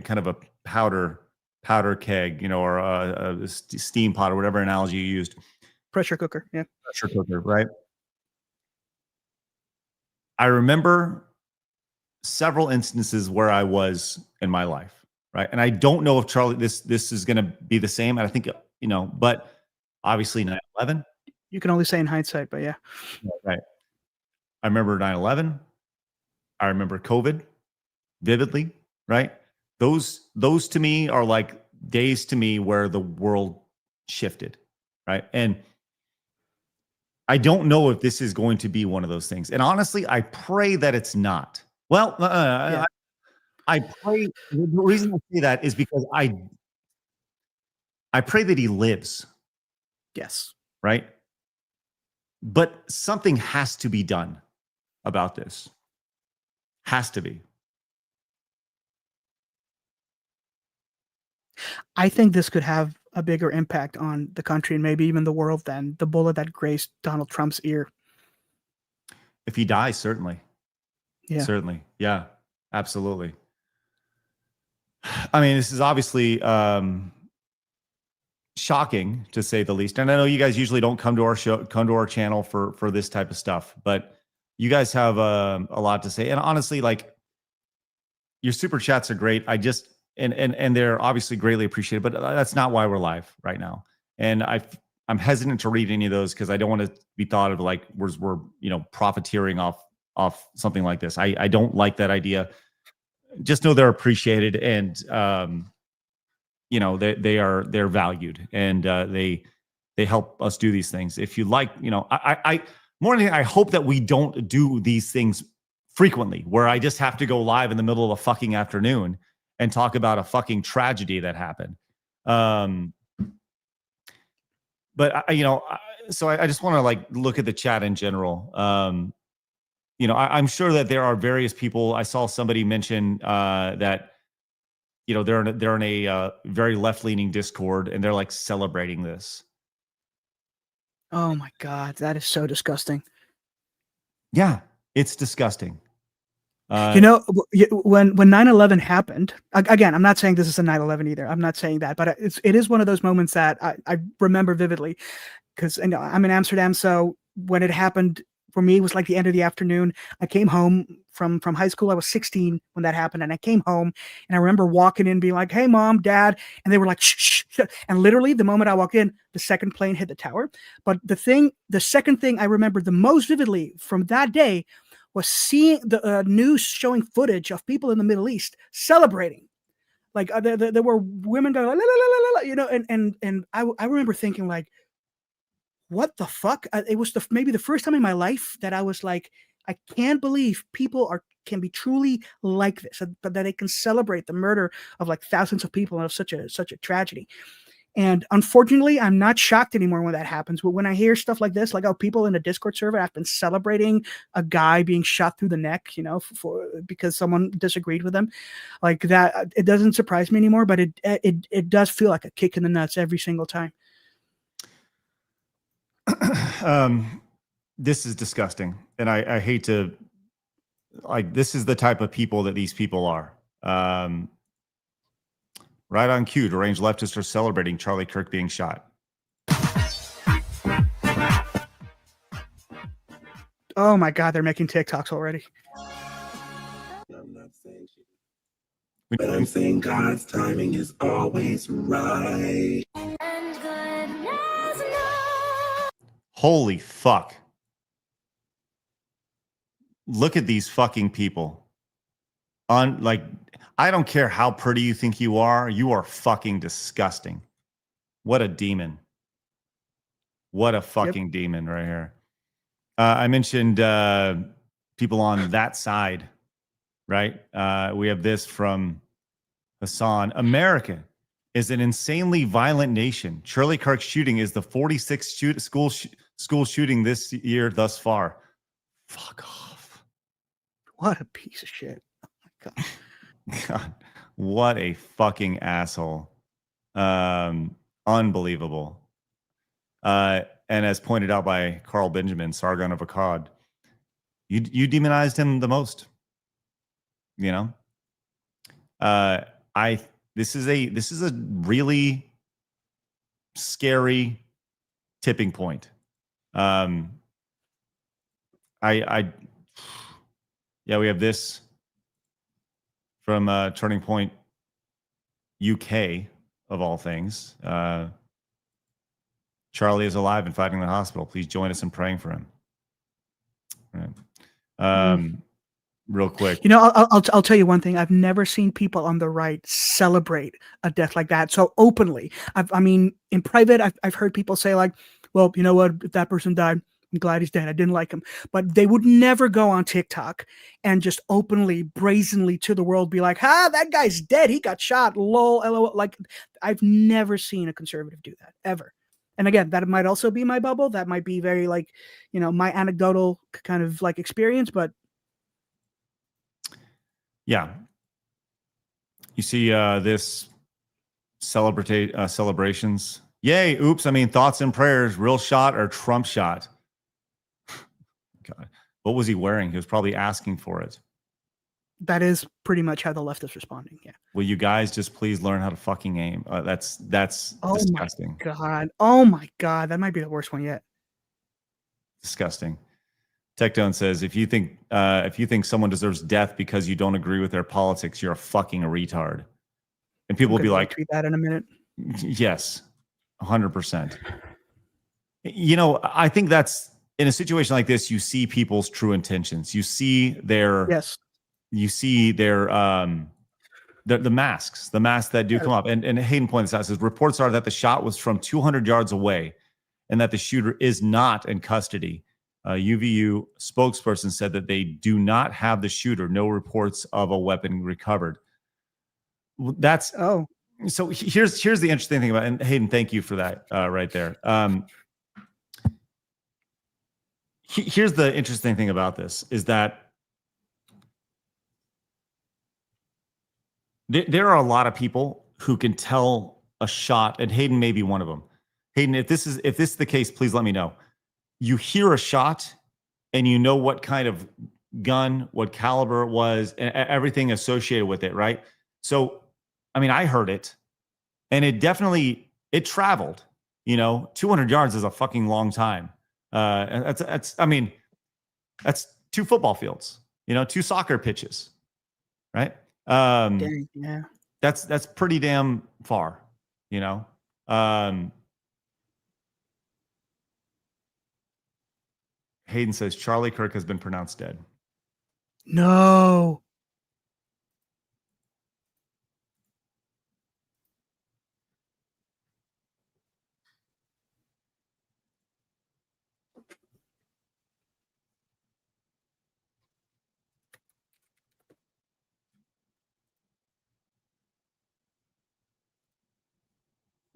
kind of a powder keg, or a steam pot or whatever analogy you used. Pressure cooker. Yeah. Pressure cooker, right? I remember several instances where I was in my life, right? And I don't know if Charlie, this is going to be the same. And I think, but obviously 9/11. You can only say in hindsight, but yeah. Right. I remember 9/11. I remember COVID vividly, right? Those to me are like days to me where the world shifted, right? And I don't know if this is going to be one of those things. And honestly, I pray that it's not. Well, Yeah. I pray. The reason I say that is because I pray that he lives, Yes. right? But something has to be done about this. Has to be. I think this could have a bigger impact on the country and maybe even the world than the bullet that grazed Donald Trump's ear. If he dies, certainly. Yeah. Certainly. Yeah, absolutely. I mean, this is obviously shocking to say the least. And I know you guys usually don't come to our show, come to our channel for this type of stuff, but you guys have a lot to say. And honestly, like, your super chats are great. I just, and they're obviously greatly appreciated, but that's not why we're live right now. And I'm hesitant to read any of those because I don't want to be thought of like we're profiteering off something like this. I don't like that idea. Just know they're appreciated, and they're valued, and they help us do these things. If you like, I more than anything, I hope that we don't do these things frequently, where I just have to go live in the middle of a fucking afternoon and talk about a fucking tragedy that happened. But so I just want to like look at the chat in general. I'm sure that there are various people. I saw somebody mention that they're in a very left-leaning Discord, and they're like celebrating this. Oh my God, that is so disgusting. Yeah, it's disgusting. When 9/11 happened, again, I'm not saying this is a 9/11 either. I'm not saying that, but it is one of those moments that I remember vividly, because I'm in Amsterdam. So when it happened, for me, it was like the end of the afternoon. I came home from high school. I was 16 when that happened, and I came home, and I remember walking in, being like, "Hey, Mom, Dad," and they were like, "Shh, shh." And literally, the moment I walked in, the second plane hit the tower. But the second thing I remember the most vividly from that day was seeing the news showing footage of people in the Middle East celebrating. Like there were women going, la, la, la, la, la, and I remember thinking, like, what the fuck? It was maybe the first time in my life that I was like, I can't believe people can be truly like this, but that they can celebrate the murder of like thousands of people and of such a tragedy. And unfortunately, I'm not shocked anymore when that happens. But when I hear stuff like this, like, oh, people in a Discord server have been celebrating a guy being shot through the neck, because someone disagreed with them, like that, it doesn't surprise me anymore. But it does feel like a kick in the nuts every single time. This is disgusting, and I hate to, like, this is the type of people that these people are. Right on cue, deranged leftists are celebrating Charlie Kirk being shot. Oh my God, they're making TikToks already. I'm not saying shit, but I'm saying God's timing is always right. Holy fuck. Look at these fucking people. Like, I don't care how pretty you think you are fucking disgusting. What a demon. What a fucking demon right here. I mentioned people on that side, right? We have this from Hassan. America is an insanely violent nation. Charlie Kirk's shooting is the 46th school shooting this year thus far. Fuck off. What a piece of shit. Oh my God. God, what a fucking asshole. Unbelievable. And as pointed out by Carl Benjamin, Sargon of Akkad, you demonized him the most. You know? This is a really scary tipping point. Yeah, we have this from Turning Point UK, of all things. Charlie is alive and fighting in the hospital. Please join us in praying for him. Right. Real quick. You know, I'll tell you one thing. I've never seen people on the right celebrate a death like that so openly. I mean, in private, I've heard people say like, well, you know what? If that person died, I'm glad he's dead. I didn't like him. But they would never go on TikTok and just openly, brazenly to the world be like, that guy's dead. He got shot. Lol, LOL. Like, I've never seen a conservative do that, ever. And again, that might also be my bubble. That might be very like, you know, my anecdotal kind of like experience, but yeah. You see this celebrations. Yay, oops, I mean, thoughts and prayers, real shot or Trump shot? God. What was he wearing? He was probably asking for it. That is pretty much how the left is responding, yeah. Will you guys just please learn how to fucking aim? That's disgusting. Oh my God, that might be the worst one yet. Disgusting. Tectone says, if you think someone deserves death because you don't agree with their politics, you're a fucking retard. And people will be like, tweet that in a minute. Yes, 100%. You know, I think that's in a situation like this, you see people's true intentions. You see their the masks that do come up. And Hayden points out, says reports are that the shot was from 200 yards away and that the shooter is not in custody. UVU spokesperson said that they do not have the shooter. No reports of a weapon recovered. That's so here's the interesting thing about, and Hayden, thank you for that right there. Here's the interesting thing about this is that there are a lot of people who can tell a shot, and Hayden may be one of them. Hayden, if this is the case, please let me know. You hear a shot and you know what kind of gun, what caliber it was, and everything associated with it, right? So, I mean, I heard it and it traveled, you know, 200 yards is a fucking long time. That's 2 football fields, you know, 2 soccer pitches, right? Dang, yeah. That's pretty damn far, you know? Hayden says Charlie Kirk has been pronounced dead. No.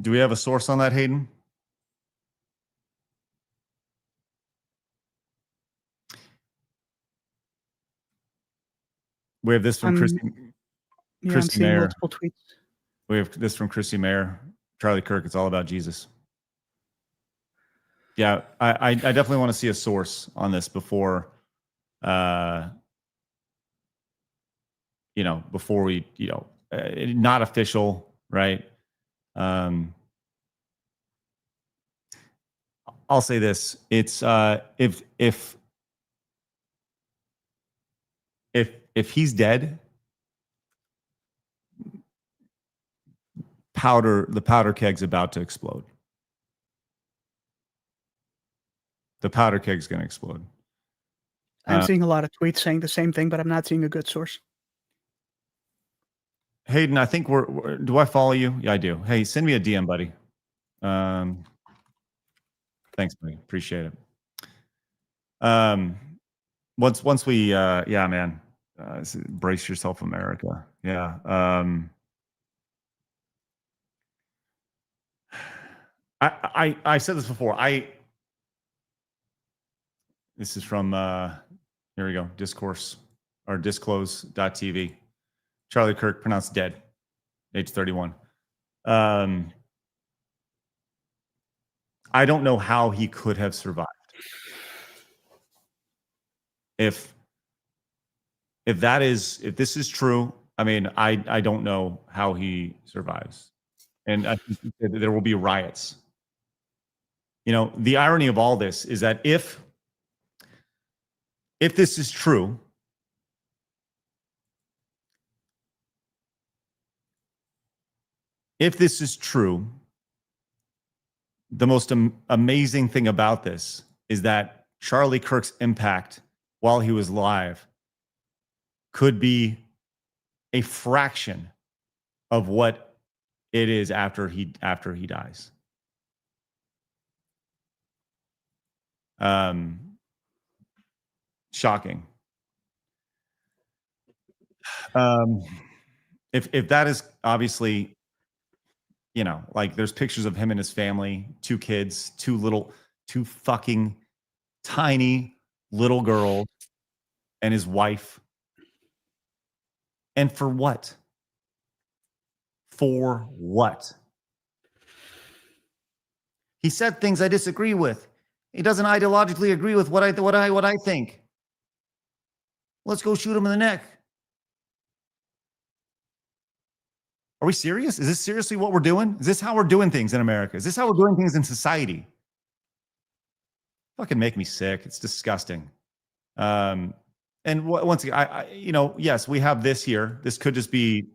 Do we have a source on that, Hayden? We have this from Christy I'm seeing Mayer. multiple tweets. We have this from Christy Mayer. Charlie Kirk, it's all about Jesus. Yeah, I definitely want to see a source on this before, before we, not official, right? I'll say this: it's if if he's dead, the powder keg's about to explode. The powder keg's going to explode. I'm seeing a lot of tweets saying the same thing, but I'm not seeing a good source. Hayden, I think do I follow you? Yeah, I do. Hey, send me a DM, buddy. Thanks, buddy. Appreciate it. Once we, yeah, man, brace yourself, America. Yeah. I said this before. This is from, here we go, discourse or disclose.tv. Charlie Kirk pronounced dead, age 31. I don't know how he could have survived. If this is true, I mean, I don't know how he survives. And I think there will be riots. You know, the irony of all this is that if this is true, the most amazing thing about this is that Charlie Kirk's impact while he was live could be a fraction of what it is after he dies. Shocking. If that is obviously, you know, like there's pictures of him and his family, 2 kids, 2 fucking tiny little girls, and his wife. And for what? For what? He said things I disagree with. He doesn't ideologically agree with what I think. Let's go shoot him in the neck. Are we serious? Is this seriously what we're doing? Is this how we're doing things in America? Is this how we're doing things in society? Fucking make me sick. It's disgusting. And once again, you know, yes, we have this here. This could just be,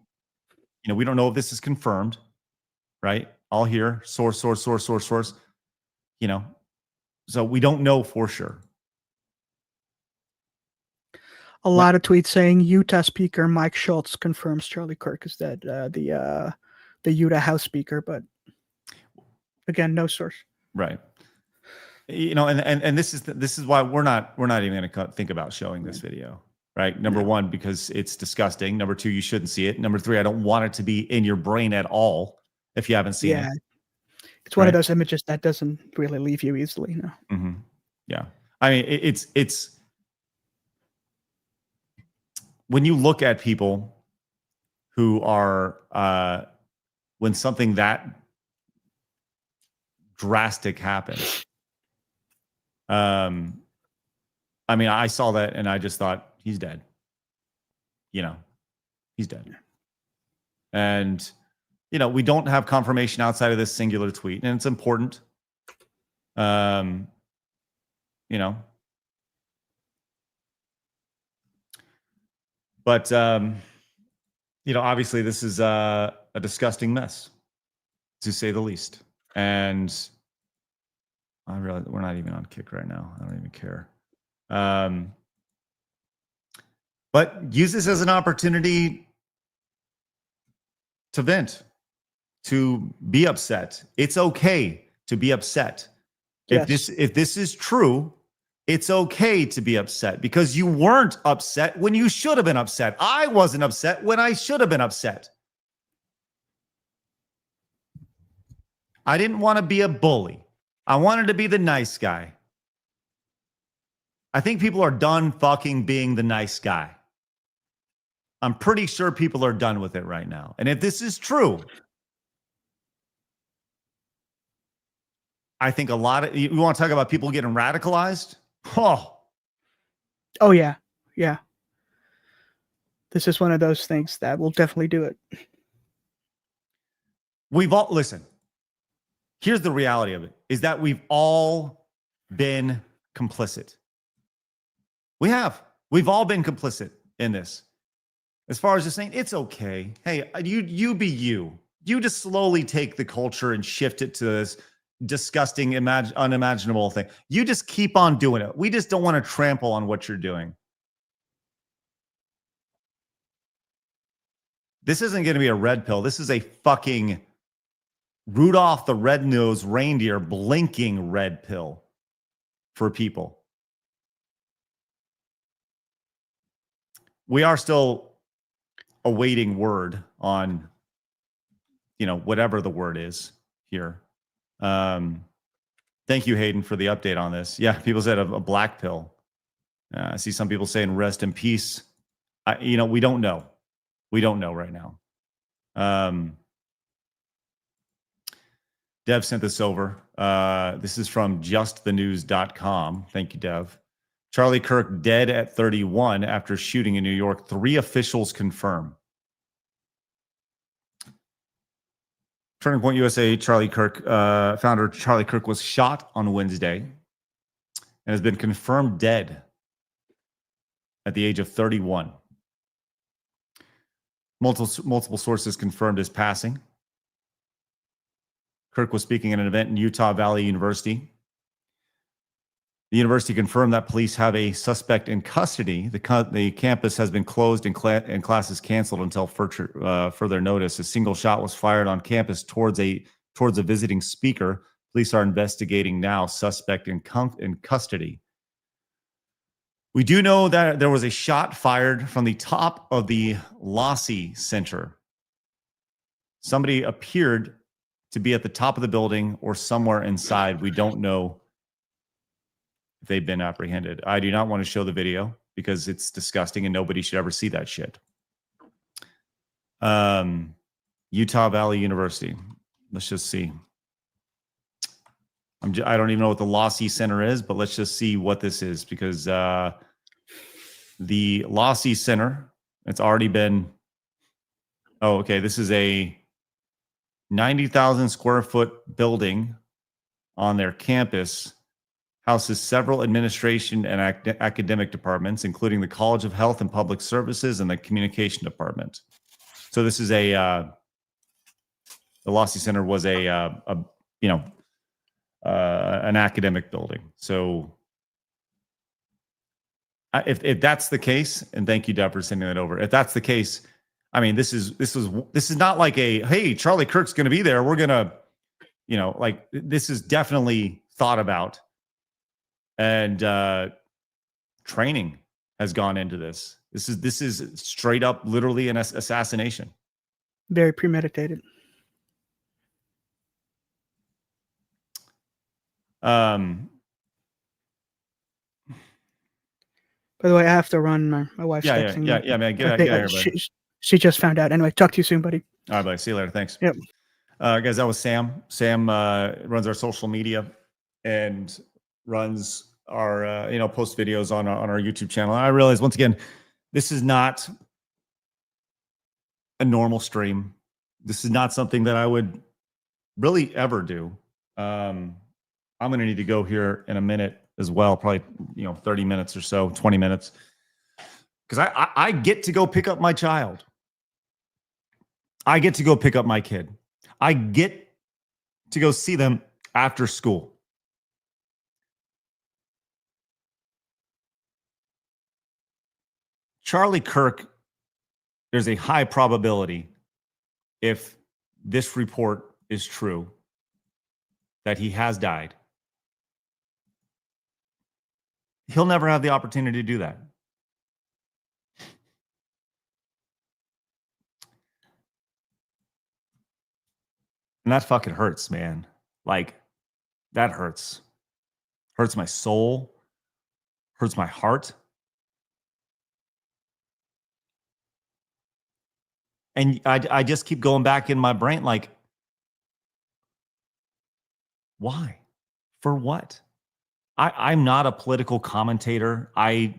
you know, we don't know if this is confirmed, right? All here, source. You know, so we don't know for sure. A lot of tweets saying Utah Speaker Mike Schultz confirms Charlie Kirk is dead. The Utah House Speaker, but again, no source. Right. You know, and this is why we're not even going to think about showing this video. Right. Number one, because it's disgusting. Number two, you shouldn't see it. Number three, I don't want it to be in your brain at all if you haven't seen it. It's one of those images that doesn't really leave you easily. No. Mm-hmm. Yeah. I mean, it's when you look at people who are when something that drastic happens. I mean, I saw that and I just thought he's dead. You know, he's dead. And, you know, we don't have confirmation outside of this singular tweet, and it's important. You know, but, you know, obviously this is a disgusting mess, to say the least. And I realize we're not even on Kick right now. I don't even care. But use this as an opportunity to vent, to be upset. It's okay to be upset. Yes. If this is true, it's okay to be upset because you weren't upset when you should have been upset. I wasn't upset when I should have been upset. I didn't want to be a bully. I wanted to be the nice guy. I think people are done fucking being the nice guy. I'm pretty sure people are done with it right now. And if this is true, I think a lot of, you want to talk about people getting radicalized? Oh yeah. Yeah. This is one of those things that will definitely do it. Listen, here's the reality of it, is that we've all been complicit. We've all been complicit in this. As far as just saying, it's okay. Hey, you be you. You just slowly take the culture and shift it to this disgusting, unimaginable thing. You just keep on doing it. We just don't want to trample on what you're doing. This isn't going to be a red pill. This is a fucking Rudolph the Red-Nosed Reindeer blinking red pill for people. We are still awaiting word on, whatever the word is here. Thank you, Hayden, for the update on this. Yeah, people said a black pill. I see some people saying rest in peace. We don't know. We don't know right now. Dev sent this over. This is from justthenews.com. Thank you, Dev. Charlie Kirk dead at 31 after shooting in New York. 3 officials confirm. Turning Point USA, Charlie Kirk, founder Charlie Kirk was shot on Wednesday and has been confirmed dead at the age of 31. Multiple sources confirmed his passing. Kirk was speaking at an event in Utah Valley University. The university confirmed that police have a suspect in custody. The campus has been closed and classes canceled until further notice. A single shot was fired on campus towards a visiting speaker. Police are investigating now. Suspect in custody. We do know that there was a shot fired from the top of the Lossy Center. Somebody appeared to be at the top of the building or somewhere inside. We don't know if they've been apprehended. I do not want to show the video because it's disgusting and nobody should ever see that shit. Utah Valley University. Let's just see. I don't even know what the Lossy Center is, but let's just see what this is, because the Lossy Center, it's already been, oh, okay, this is a 90,000 square foot building on their campus, houses several administration and academic departments, including the College of Health and Public Services and the Communication Department. So this is the Lossy Center was an academic building. So if that's the case, and thank you, Deb, for sending that over. If that's the case, I mean, this is not like a, hey, Charlie Kirk's going to be there, we're going to, this is definitely thought about, and training has gone into this. This is straight up, literally an assassination. Very premeditated. By the way, I have to run. My wife's texting me. Yeah, man. Get out here, buddy. She just found out. Anyway, talk to you soon, buddy. All right, buddy. See you later. Thanks. Yep. Guys, that was Sam. Sam runs our social media and runs our, post videos on our YouTube channel. And I realize, once again, this is not a normal stream. This is not something that I would really ever do. I'm going to need to go here in a minute as well, probably 30 minutes or so, 20 minutes, because I get to go pick up my child. I get to go pick up my kid. I get to go see them after school. Charlie Kirk, there's a high probability, if this report is true, that he has died. He'll never have the opportunity to do that. And that fucking hurts, man. Like, that hurts. Hurts my soul. Hurts my heart. And I just keep going back in my brain, like, why? For what? I'm not a political commentator. I,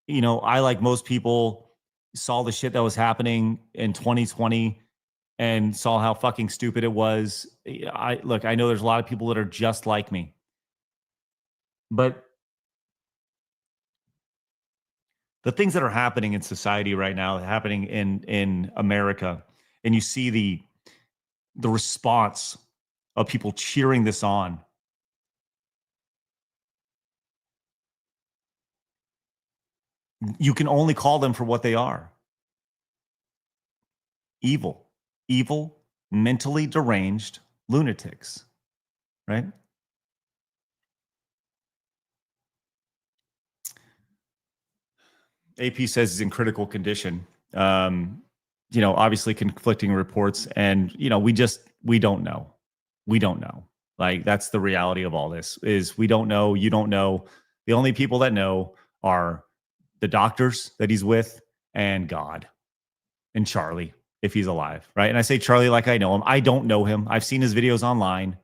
like most people, saw the shit that was happening in 2020 and saw how fucking stupid it was. I know there's a lot of people that are just like me. But the things that are happening in society right now, happening in America, and you see the response of people cheering this on. You can only call them for what they are. Evil, mentally deranged lunatics, right? AP says he's in critical condition. Obviously conflicting reports, and we don't know. We don't know. Like, that's the reality of all this, is we don't know. You don't know. The only people that know are the doctors that he's with and God and Charlie, if he's alive, right? And I say Charlie like I know him. I don't know him. I've seen his videos online.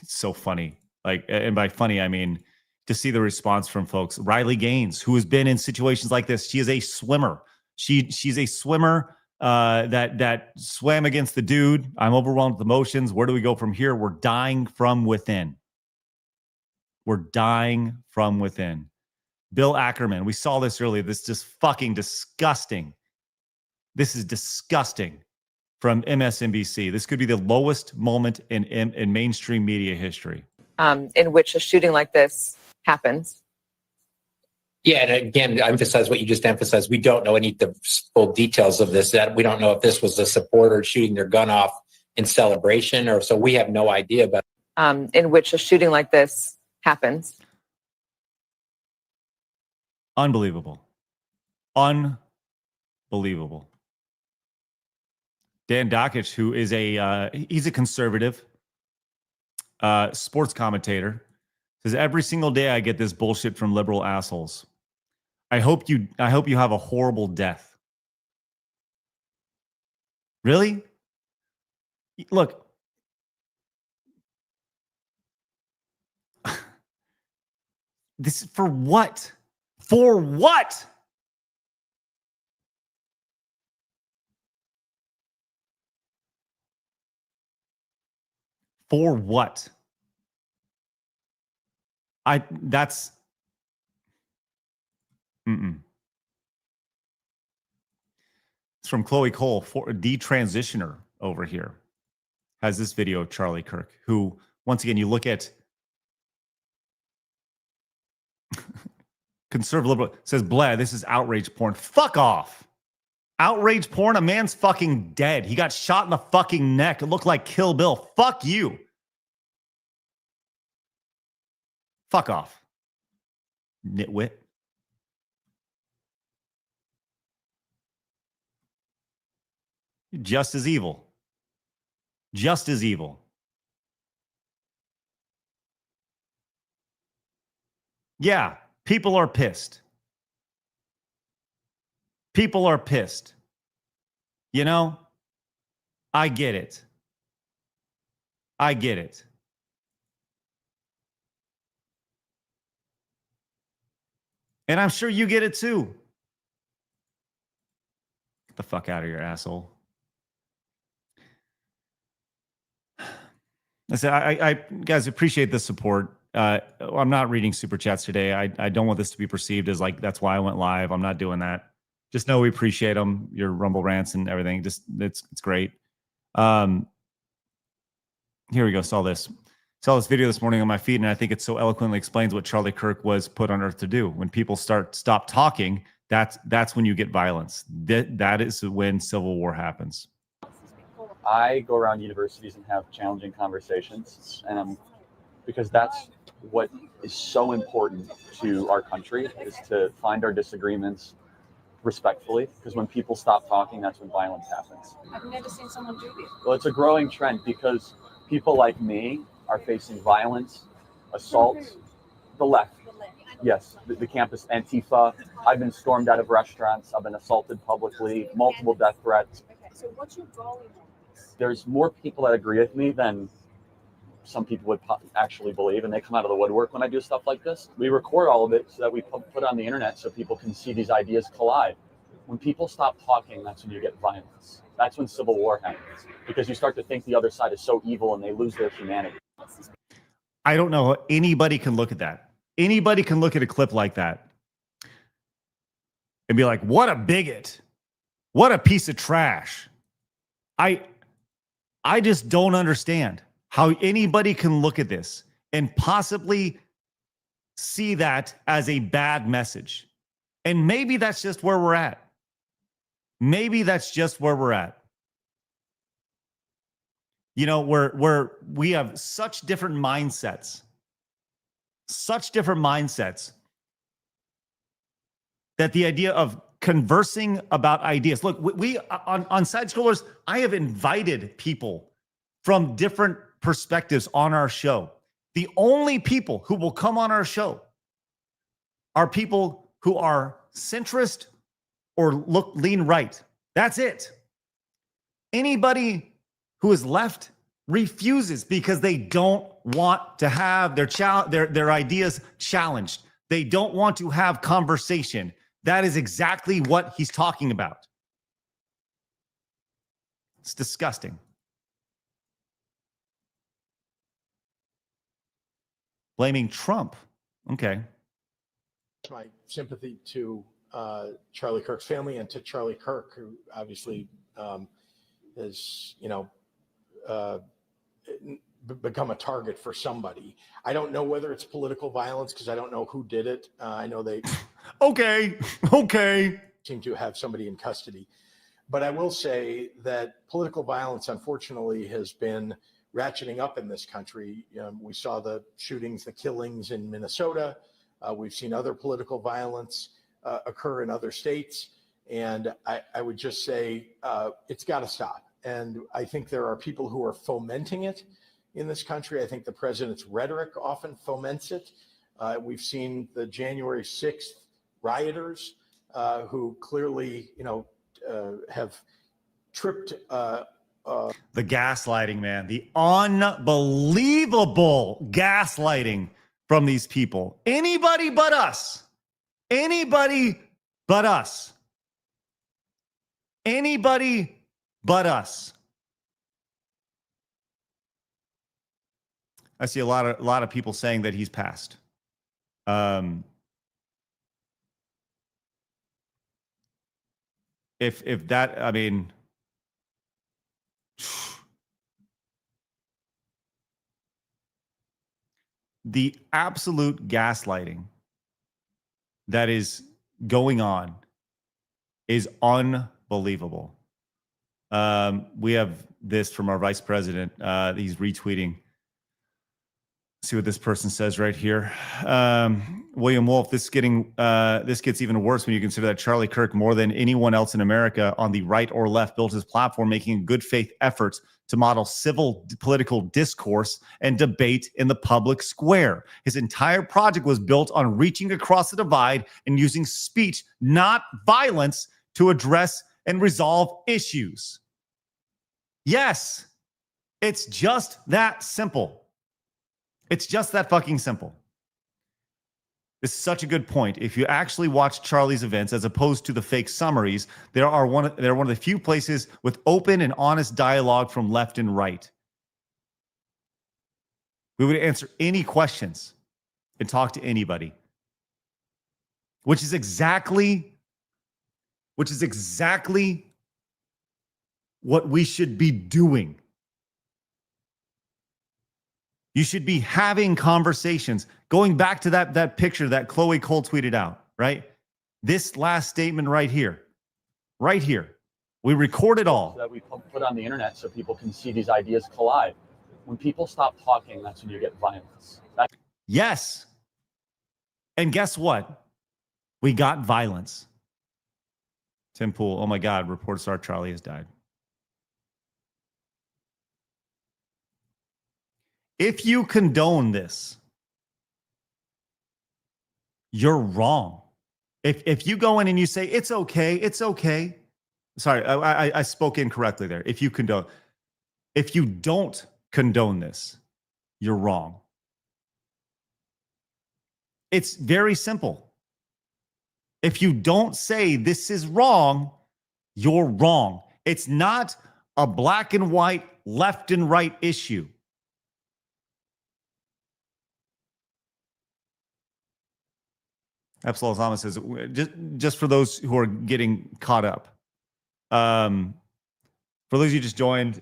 It's so funny. Like, and by funny, I mean to see the response from folks. Riley Gaines, who has been in situations like this, she is a swimmer. She's a swimmer that swam against the dude. I'm overwhelmed with emotions. Where do we go from here? We're dying from within. We're dying from within. Bill Ackerman, we saw this earlier. This is just fucking disgusting. This is disgusting from MSNBC. This could be the lowest moment in mainstream media history. In which a shooting like this happens. Yeah, and again, to emphasize what you just emphasized, we don't know any of the full details of this. That we don't know if this was a supporter shooting their gun off in celebration, or so we have no idea about. In which a shooting like this happens. Unbelievable. Unbelievable. Dan Dakich, who is he's a conservative sports commentator, says every single day I get this bullshit from liberal assholes. I hope you have a horrible death. Really? Look. This for what? For what? For what? That's It's from Chloe Cole, for a detransitioner over here. Has this video of Charlie Kirk, who, once again, you look at conservative liberal, says, blah, this is outrage porn. Fuck off. Outrage porn? A man's fucking dead. He got shot in the fucking neck. It looked like Kill Bill. Fuck you. Fuck off. Nitwit. Just as evil. Just as evil. Yeah, people are pissed. People are pissed. You know? I get it. I get it. And I'm sure you get it too. Get the fuck out of here, asshole. I said, I guys appreciate the support. I'm not reading super chats today. I don't want this to be perceived as like that's why I went live. I'm not doing that. Just know we appreciate them, your Rumble rants and everything. Just it's great. Here we go. Saw this video this morning on my feed, and I think it so eloquently explains what Charlie Kirk was put on earth to do. When people stop talking, that's when you get violence. That is when civil war happens. I go around universities and have challenging conversations, and because that's what is so important to our country, is to find our disagreements respectfully, because when people stop talking, that's when violence happens. I've never seen someone do this. Well, it's a growing trend because people like me are facing violence, assaults, the left. Yes, the campus Antifa. I've been stormed out of restaurants. I've been assaulted publicly, multiple death threats. Okay, so what's your goal in all this? There's more people that agree with me than some people would actually believe, and they come out of the woodwork when I do stuff like this. We record all of it so that we put it on the internet so people can see these ideas collide. When people stop talking, that's when you get violence. That's when civil war happens, because you start to think the other side is so evil and they lose their humanity. I don't know how anybody can look at that. anybody can look at a clip like that and be like, what a bigot. What a piece of trash. I just don't understand how anybody can look at this and possibly see that as a bad message. And maybe that's just where we're at. Maybe that's just where we're at. You know, we have such different mindsets. Such different mindsets that the idea of conversing about ideas. Look, we on Side Scrollers, I have invited people from different perspectives on our show. The only people who will come on our show are people who are centrist or lean right. That's it. Anybody who is left refuses because they don't want to have their ideas challenged. They don't want to have conversation. That is exactly what he's talking about. It's disgusting. Blaming Trump. Okay. My sympathy to Charlie Kirk's family and to Charlie Kirk, who obviously has, become a target for somebody. I don't know whether it's political violence because I don't know who did it. I know they okay seem to have somebody in custody. But I will say that political violence, unfortunately, has been ratcheting up in this country. We saw the shootings, the killings in Minnesota. We've seen other political violence occur in other states. And I would just say it's got to stop. And I think there are people who are fomenting it in this country. I think the president's rhetoric often foments it. We've seen the January 6th rioters who clearly, have tripped. The gaslighting, man, the unbelievable gaslighting from these people. Anybody but us. Anybody but us. Anybody but us. I see a lot of people saying that he's passed. If that, I mean, the absolute gaslighting that is going on is unbelievable. We have this from our vice president. He's retweeting. See what this person says right here. William Wolf, this gets even worse when you consider that Charlie Kirk, more than anyone else in America on the right or left, built his platform making good faith efforts to model civil political discourse and debate in the public square. His entire project was built on reaching across the divide and using speech, not violence, to address and resolve issues. Yes, it's just that simple. It's just that fucking simple. This is such a good point. If you actually watch Charlie's events as opposed to the fake summaries, they're one of the few places with open and honest dialogue from left and right. We would answer any questions and talk to anybody, which is exactly what we should be doing. You should be having conversations. Going back to that picture that Chloe Cole tweeted out, right? This last statement right here. We record it all. That we put on the internet so people can see these ideas collide. When people stop talking, that's when you get violence. Yes. And guess what? We got violence. Tim Pool, oh my God, reports are Charlie has died. If you condone this, you're wrong. If you go in and you say, it's okay. Sorry, I spoke incorrectly there. If you don't condone this, you're wrong. It's very simple. If you don't say this is wrong, you're wrong. It's not a black and white, left and right issue. Epsilon Zama says, just for those who are getting caught up, for those of you just joined,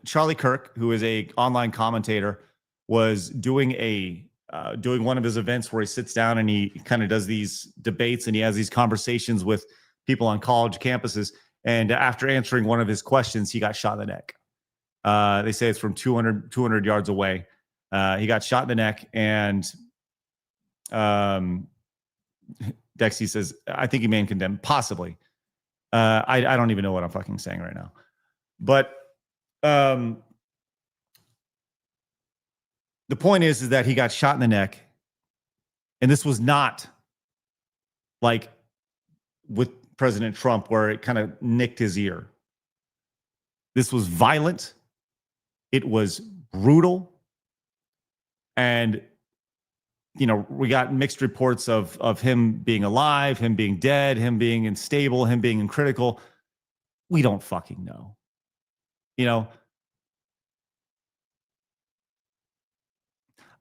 Charlie Kirk, who is a online commentator, was doing doing one of his events where he sits down and he kind of does these debates and he has these conversations with people on college campuses. And after answering one of his questions, he got shot in the neck. They say it's from 200 yards away. He got shot in the neck, and Dexy says, I think he may condemn, possibly. I don't even know what I'm fucking saying right now. But the point is that he got shot in the neck, and this was not like with President Trump where it kind of nicked his ear. This was violent. It was brutal. And, you know, we got mixed reports of him being alive, him being dead, him being unstable, him being critical. We don't fucking know. You know,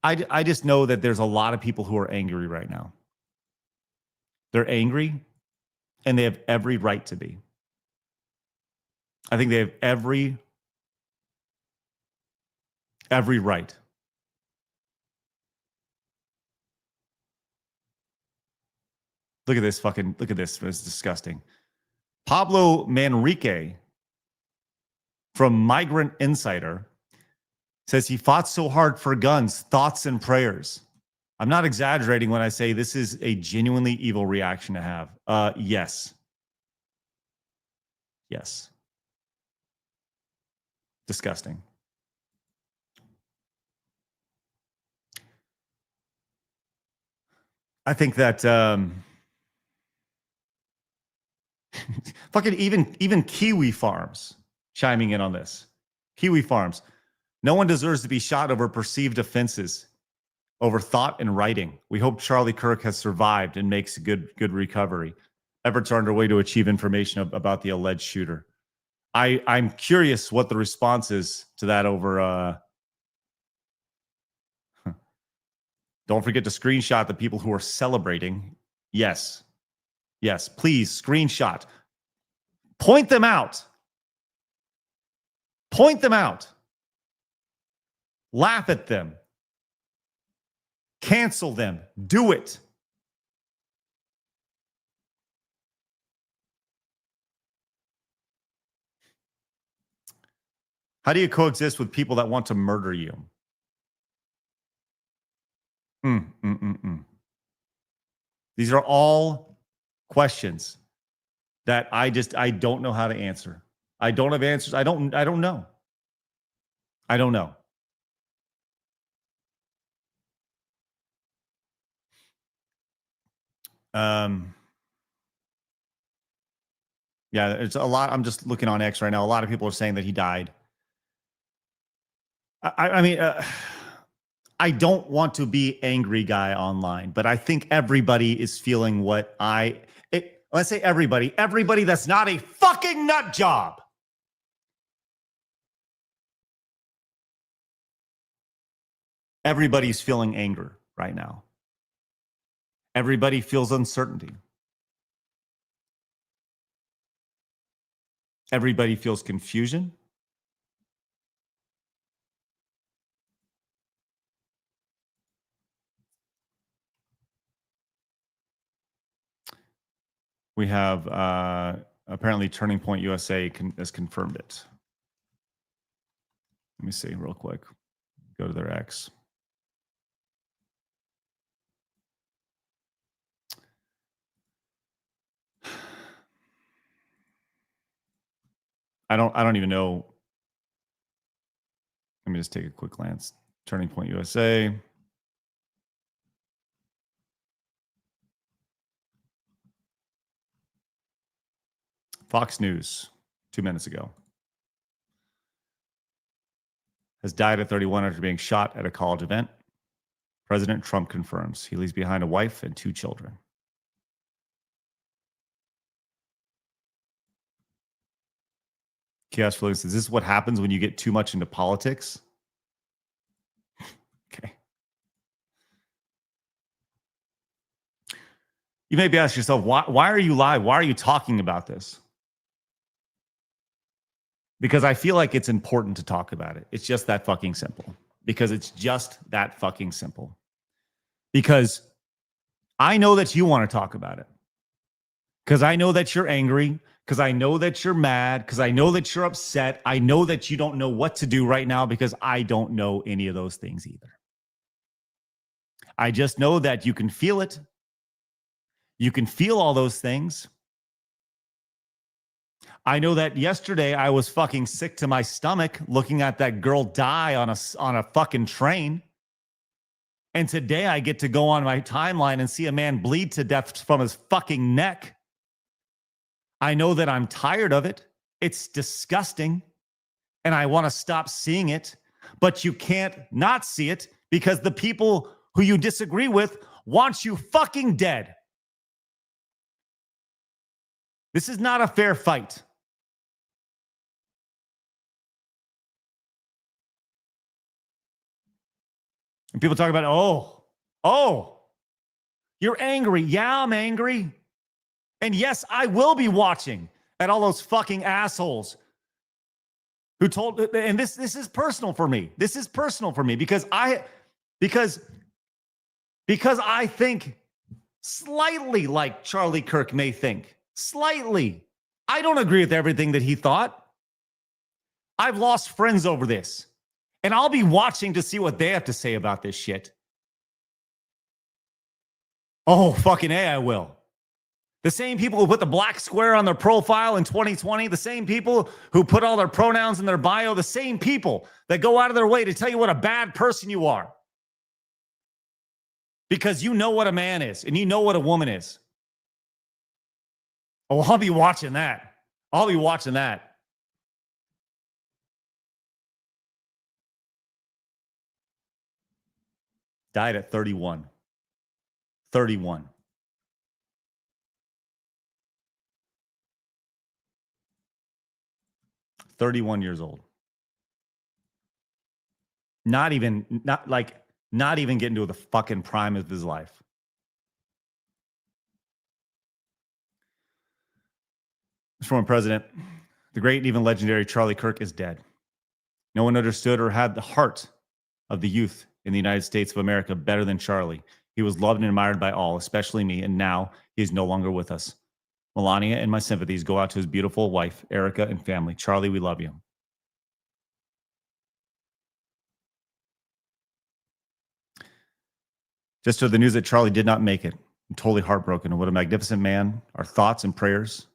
I just know that there's a lot of people who are angry right now. They're angry, and they have every right to be. I think they have every right. Look at this look at this. It's disgusting. Pablo Manrique from Migrant Insider says he fought so hard for guns, thoughts and prayers. I'm not exaggerating when I say this is a genuinely evil reaction to have. Yes. Yes. Disgusting. I think that fucking even Kiwi Farms chiming in on this. Kiwi Farms. No one deserves to be shot over perceived offenses, over thought and writing. We hope Charlie Kirk has survived and makes a good recovery. Efforts are underway to achieve information about the alleged shooter. I'm curious what the response is to that over. Don't forget to screenshot the people who are celebrating. Yes. Yes, please screenshot. Point them out. Point them out. Laugh at them. Cancel them. Do it. How do you coexist with people that want to murder you? These are all questions that I don't know how to answer. I don't have answers. I don't know. I don't know. Yeah, it's a lot. I'm just looking on X right now. A lot of people are saying that he died. I mean, I don't want to be angry guy online, but I think everybody is feeling what when I say everybody that's not a fucking nut job. Everybody's feeling anger right now. Everybody feels uncertainty. Everybody feels confusion. We have apparently Turning Point USA has confirmed it. Let me see real quick. Go to their X. I don't even know. Let me just take a quick glance. Turning Point USA. Fox News, 2 minutes ago. Has died at 31 after being shot at a college event. President Trump confirms he leaves behind a wife and 2 children. Chaos Flowing says, this is what happens when you get too much into politics. Okay. You may be asking yourself, why are you live? Why are you talking about this? Because I feel like it's important to talk about it. It's just that fucking simple. Because it's just that fucking simple. Because I know that you want to talk about it. Because I know that you're angry. Because I know that you're mad. Because I know that you're upset. I know that you don't know what to do right now because I don't know any of those things either. I just know that you can feel it. You can feel all those things. I know that yesterday I was fucking sick to my stomach looking at that girl die on a fucking train. And today I get to go on my timeline and see a man bleed to death from his fucking neck. I know that I'm tired of it. It's disgusting. And I want to stop seeing it. But you can't not see it because the people who you disagree with want you fucking dead. This is not a fair fight. And people talk about, you're angry. Yeah, I'm angry. And yes, I will be watching at all those fucking assholes who told, and this is personal for me. This is personal for me because I think slightly like Charlie Kirk may think. Slightly. I don't agree with everything that he thought. I've lost friends over this. And I'll be watching to see what they have to say about this shit. Oh, fucking A, I will. The same people who put the black square on their profile in 2020, the same people who put all their pronouns in their bio, the same people that go out of their way to tell you what a bad person you are. Because you know what a man is and you know what a woman is. Oh, I'll be watching that. I'll be watching that. Died at 31. 31. Years old. Not even getting to the fucking prime of his life. Former president, the great and even legendary Charlie Kirk is dead. No one understood or had the heart of the youth in the United States of America better than Charlie. He was loved and admired by all, especially me, and now he is no longer with us. Melania and my sympathies go out to his beautiful wife, Erica, and family. Charlie, we love you. Just to the news that Charlie did not make it. I'm totally heartbroken. And what a magnificent man. Our thoughts and prayers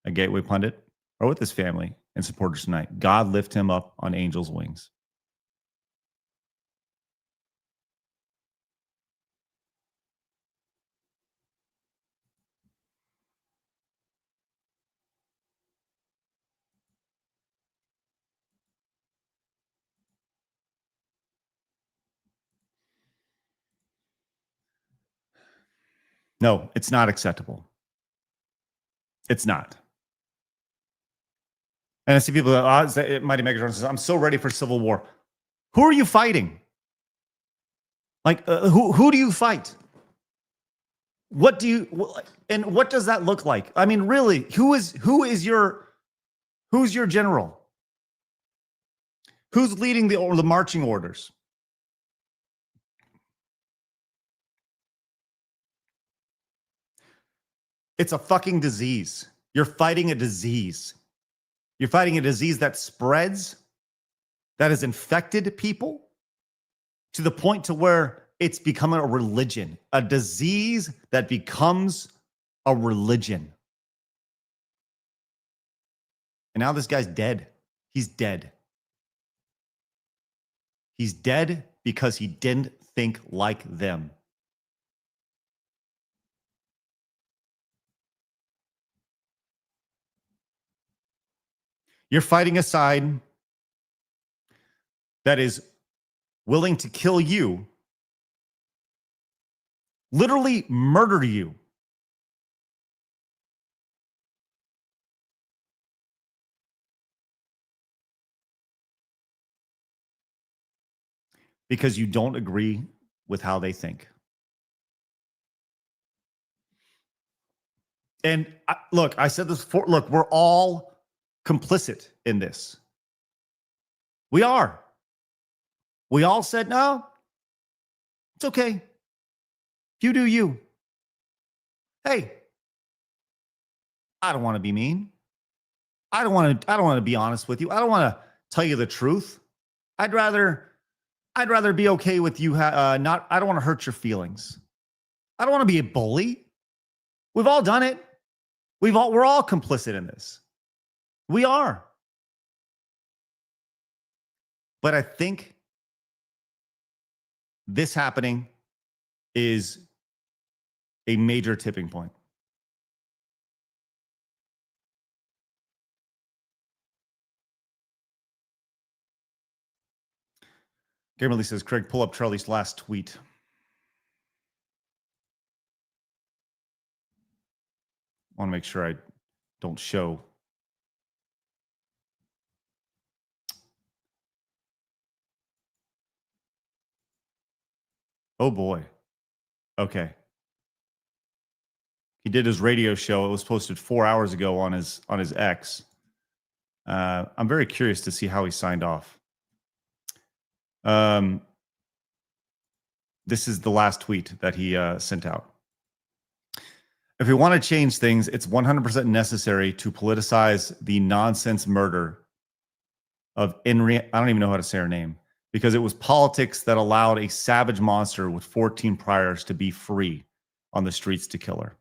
at Gateway Pundit are with his family and supporters tonight. God lift him up on angels' wings. No, it's not acceptable. It's not. And I see people, Mighty Megatron says, I'm so ready for civil war. Who are you fighting? Like, who do you fight? What does that look like? I mean, really, who's your general? Who's leading the marching orders? It's a fucking disease. You're fighting a disease. You're fighting a disease that spreads, that has infected people to the point to where it's becoming a religion, a disease that becomes a religion. And now this guy's dead. He's dead. He's dead because he didn't think like them. You're fighting a side that is willing to kill you, literally murder you. Because you don't agree with how they think. And look, I said this before. Look, we're all complicit in this. We are. We all said, no, it's okay. You do you. Hey, I don't want to be mean. I don't want to be honest with you. I don't want to tell you the truth. I'd rather be okay with you. I don't want to hurt your feelings. I don't want to be a bully. We've all done it. We're all complicit in this. We are. But I think this happening is a major tipping point. Kimberly says, Craig, pull up Charlie's last tweet. I want to make sure I don't show. Oh boy. Okay. He did his radio show. It was posted 4 hours ago on his X. I'm very curious to see how he signed off. This is the last tweet that he sent out. If we want to change things, it's 100% necessary to politicize the nonsense murder of Inri. I don't even know how to say her name, because it was politics that allowed a savage monster with 14 priors to be free on the streets to kill her.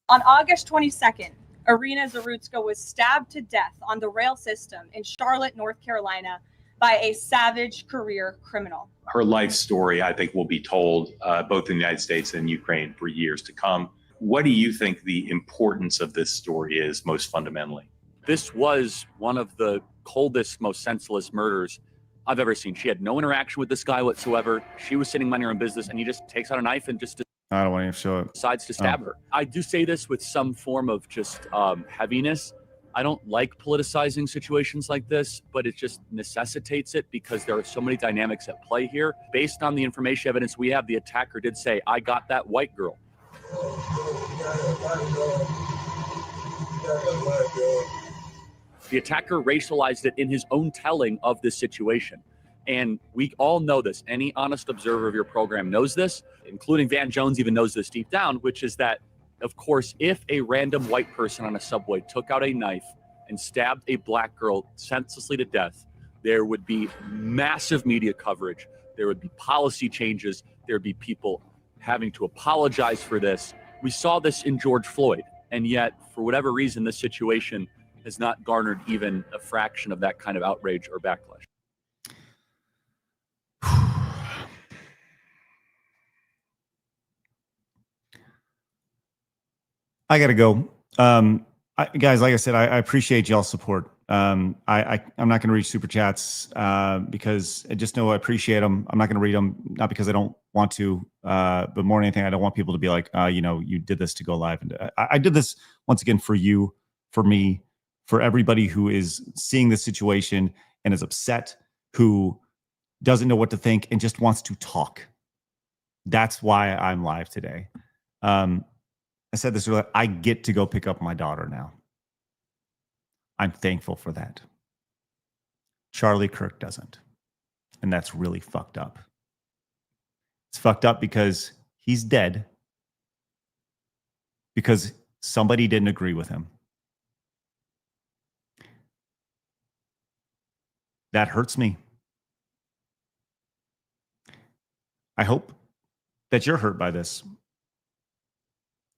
On August 22nd, Irina Zarutska was stabbed to death on the rail system in Charlotte, North Carolina, by a savage career criminal. Her life story, I think, will be told both in the United States and Ukraine for years to come. What do you think the importance of this story is most fundamentally? This was one of the coldest, most senseless murders I've ever seen. She had no interaction with this guy whatsoever. She was sitting minding her own business, and he just takes out a knife and just I don't want to show it. Decides to stab her. I do say this with some form of just heaviness. I don't like politicizing situations like this, but it just necessitates it because there are so many dynamics at play here. Based on the information evidence we have, the attacker did say, I got that white girl. The attacker racialized it in his own telling of this situation. And we all know this. Any honest observer of your program knows this, including Van Jones even knows this deep down, which is that, of course, if a random white person on a subway took out a knife and stabbed a black girl senselessly to death, there would be massive media coverage. There would be policy changes. There would be people having to apologize for this. We saw this in George Floyd. And yet, for whatever reason, this situation has not garnered even a fraction of that kind of outrage or backlash. I got to go. Guys, like I said, I appreciate y'all's support. I'm not going to read super chats because I just know I appreciate them. I'm not going to read them, not because I don't want to, but more than anything, I don't want people to be like, you did this to go live. And I did this once again for you, for me, for everybody who is seeing this situation and is upset, who doesn't know what to think and just wants to talk. That's why I'm live today. I said this earlier, I get to go pick up my daughter now. I'm thankful for that. Charlie Kirk doesn't. And that's really fucked up. It's fucked up because he's dead because somebody didn't agree with him. That hurts me. I hope that you're hurt by this.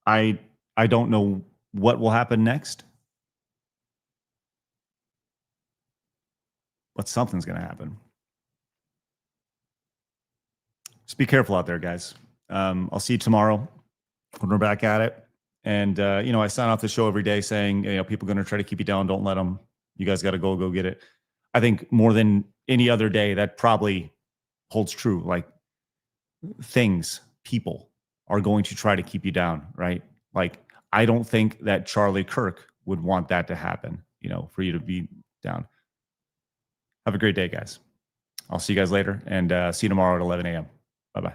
I don't know what will happen next, but something's going to happen. Just be careful out there, guys. I'll see you tomorrow when we're back at it. And, I sign off the show every day saying, people are going to try to keep you down. Don't let them. You guys got to go get it. I think more than any other day, that probably holds true. Like people are going to try to keep you down, right? Like, I don't think that Charlie Kirk would want that to happen, for you to be down. Have a great day, guys. I'll see you guys later and see you tomorrow at 11 a.m. Bye-bye.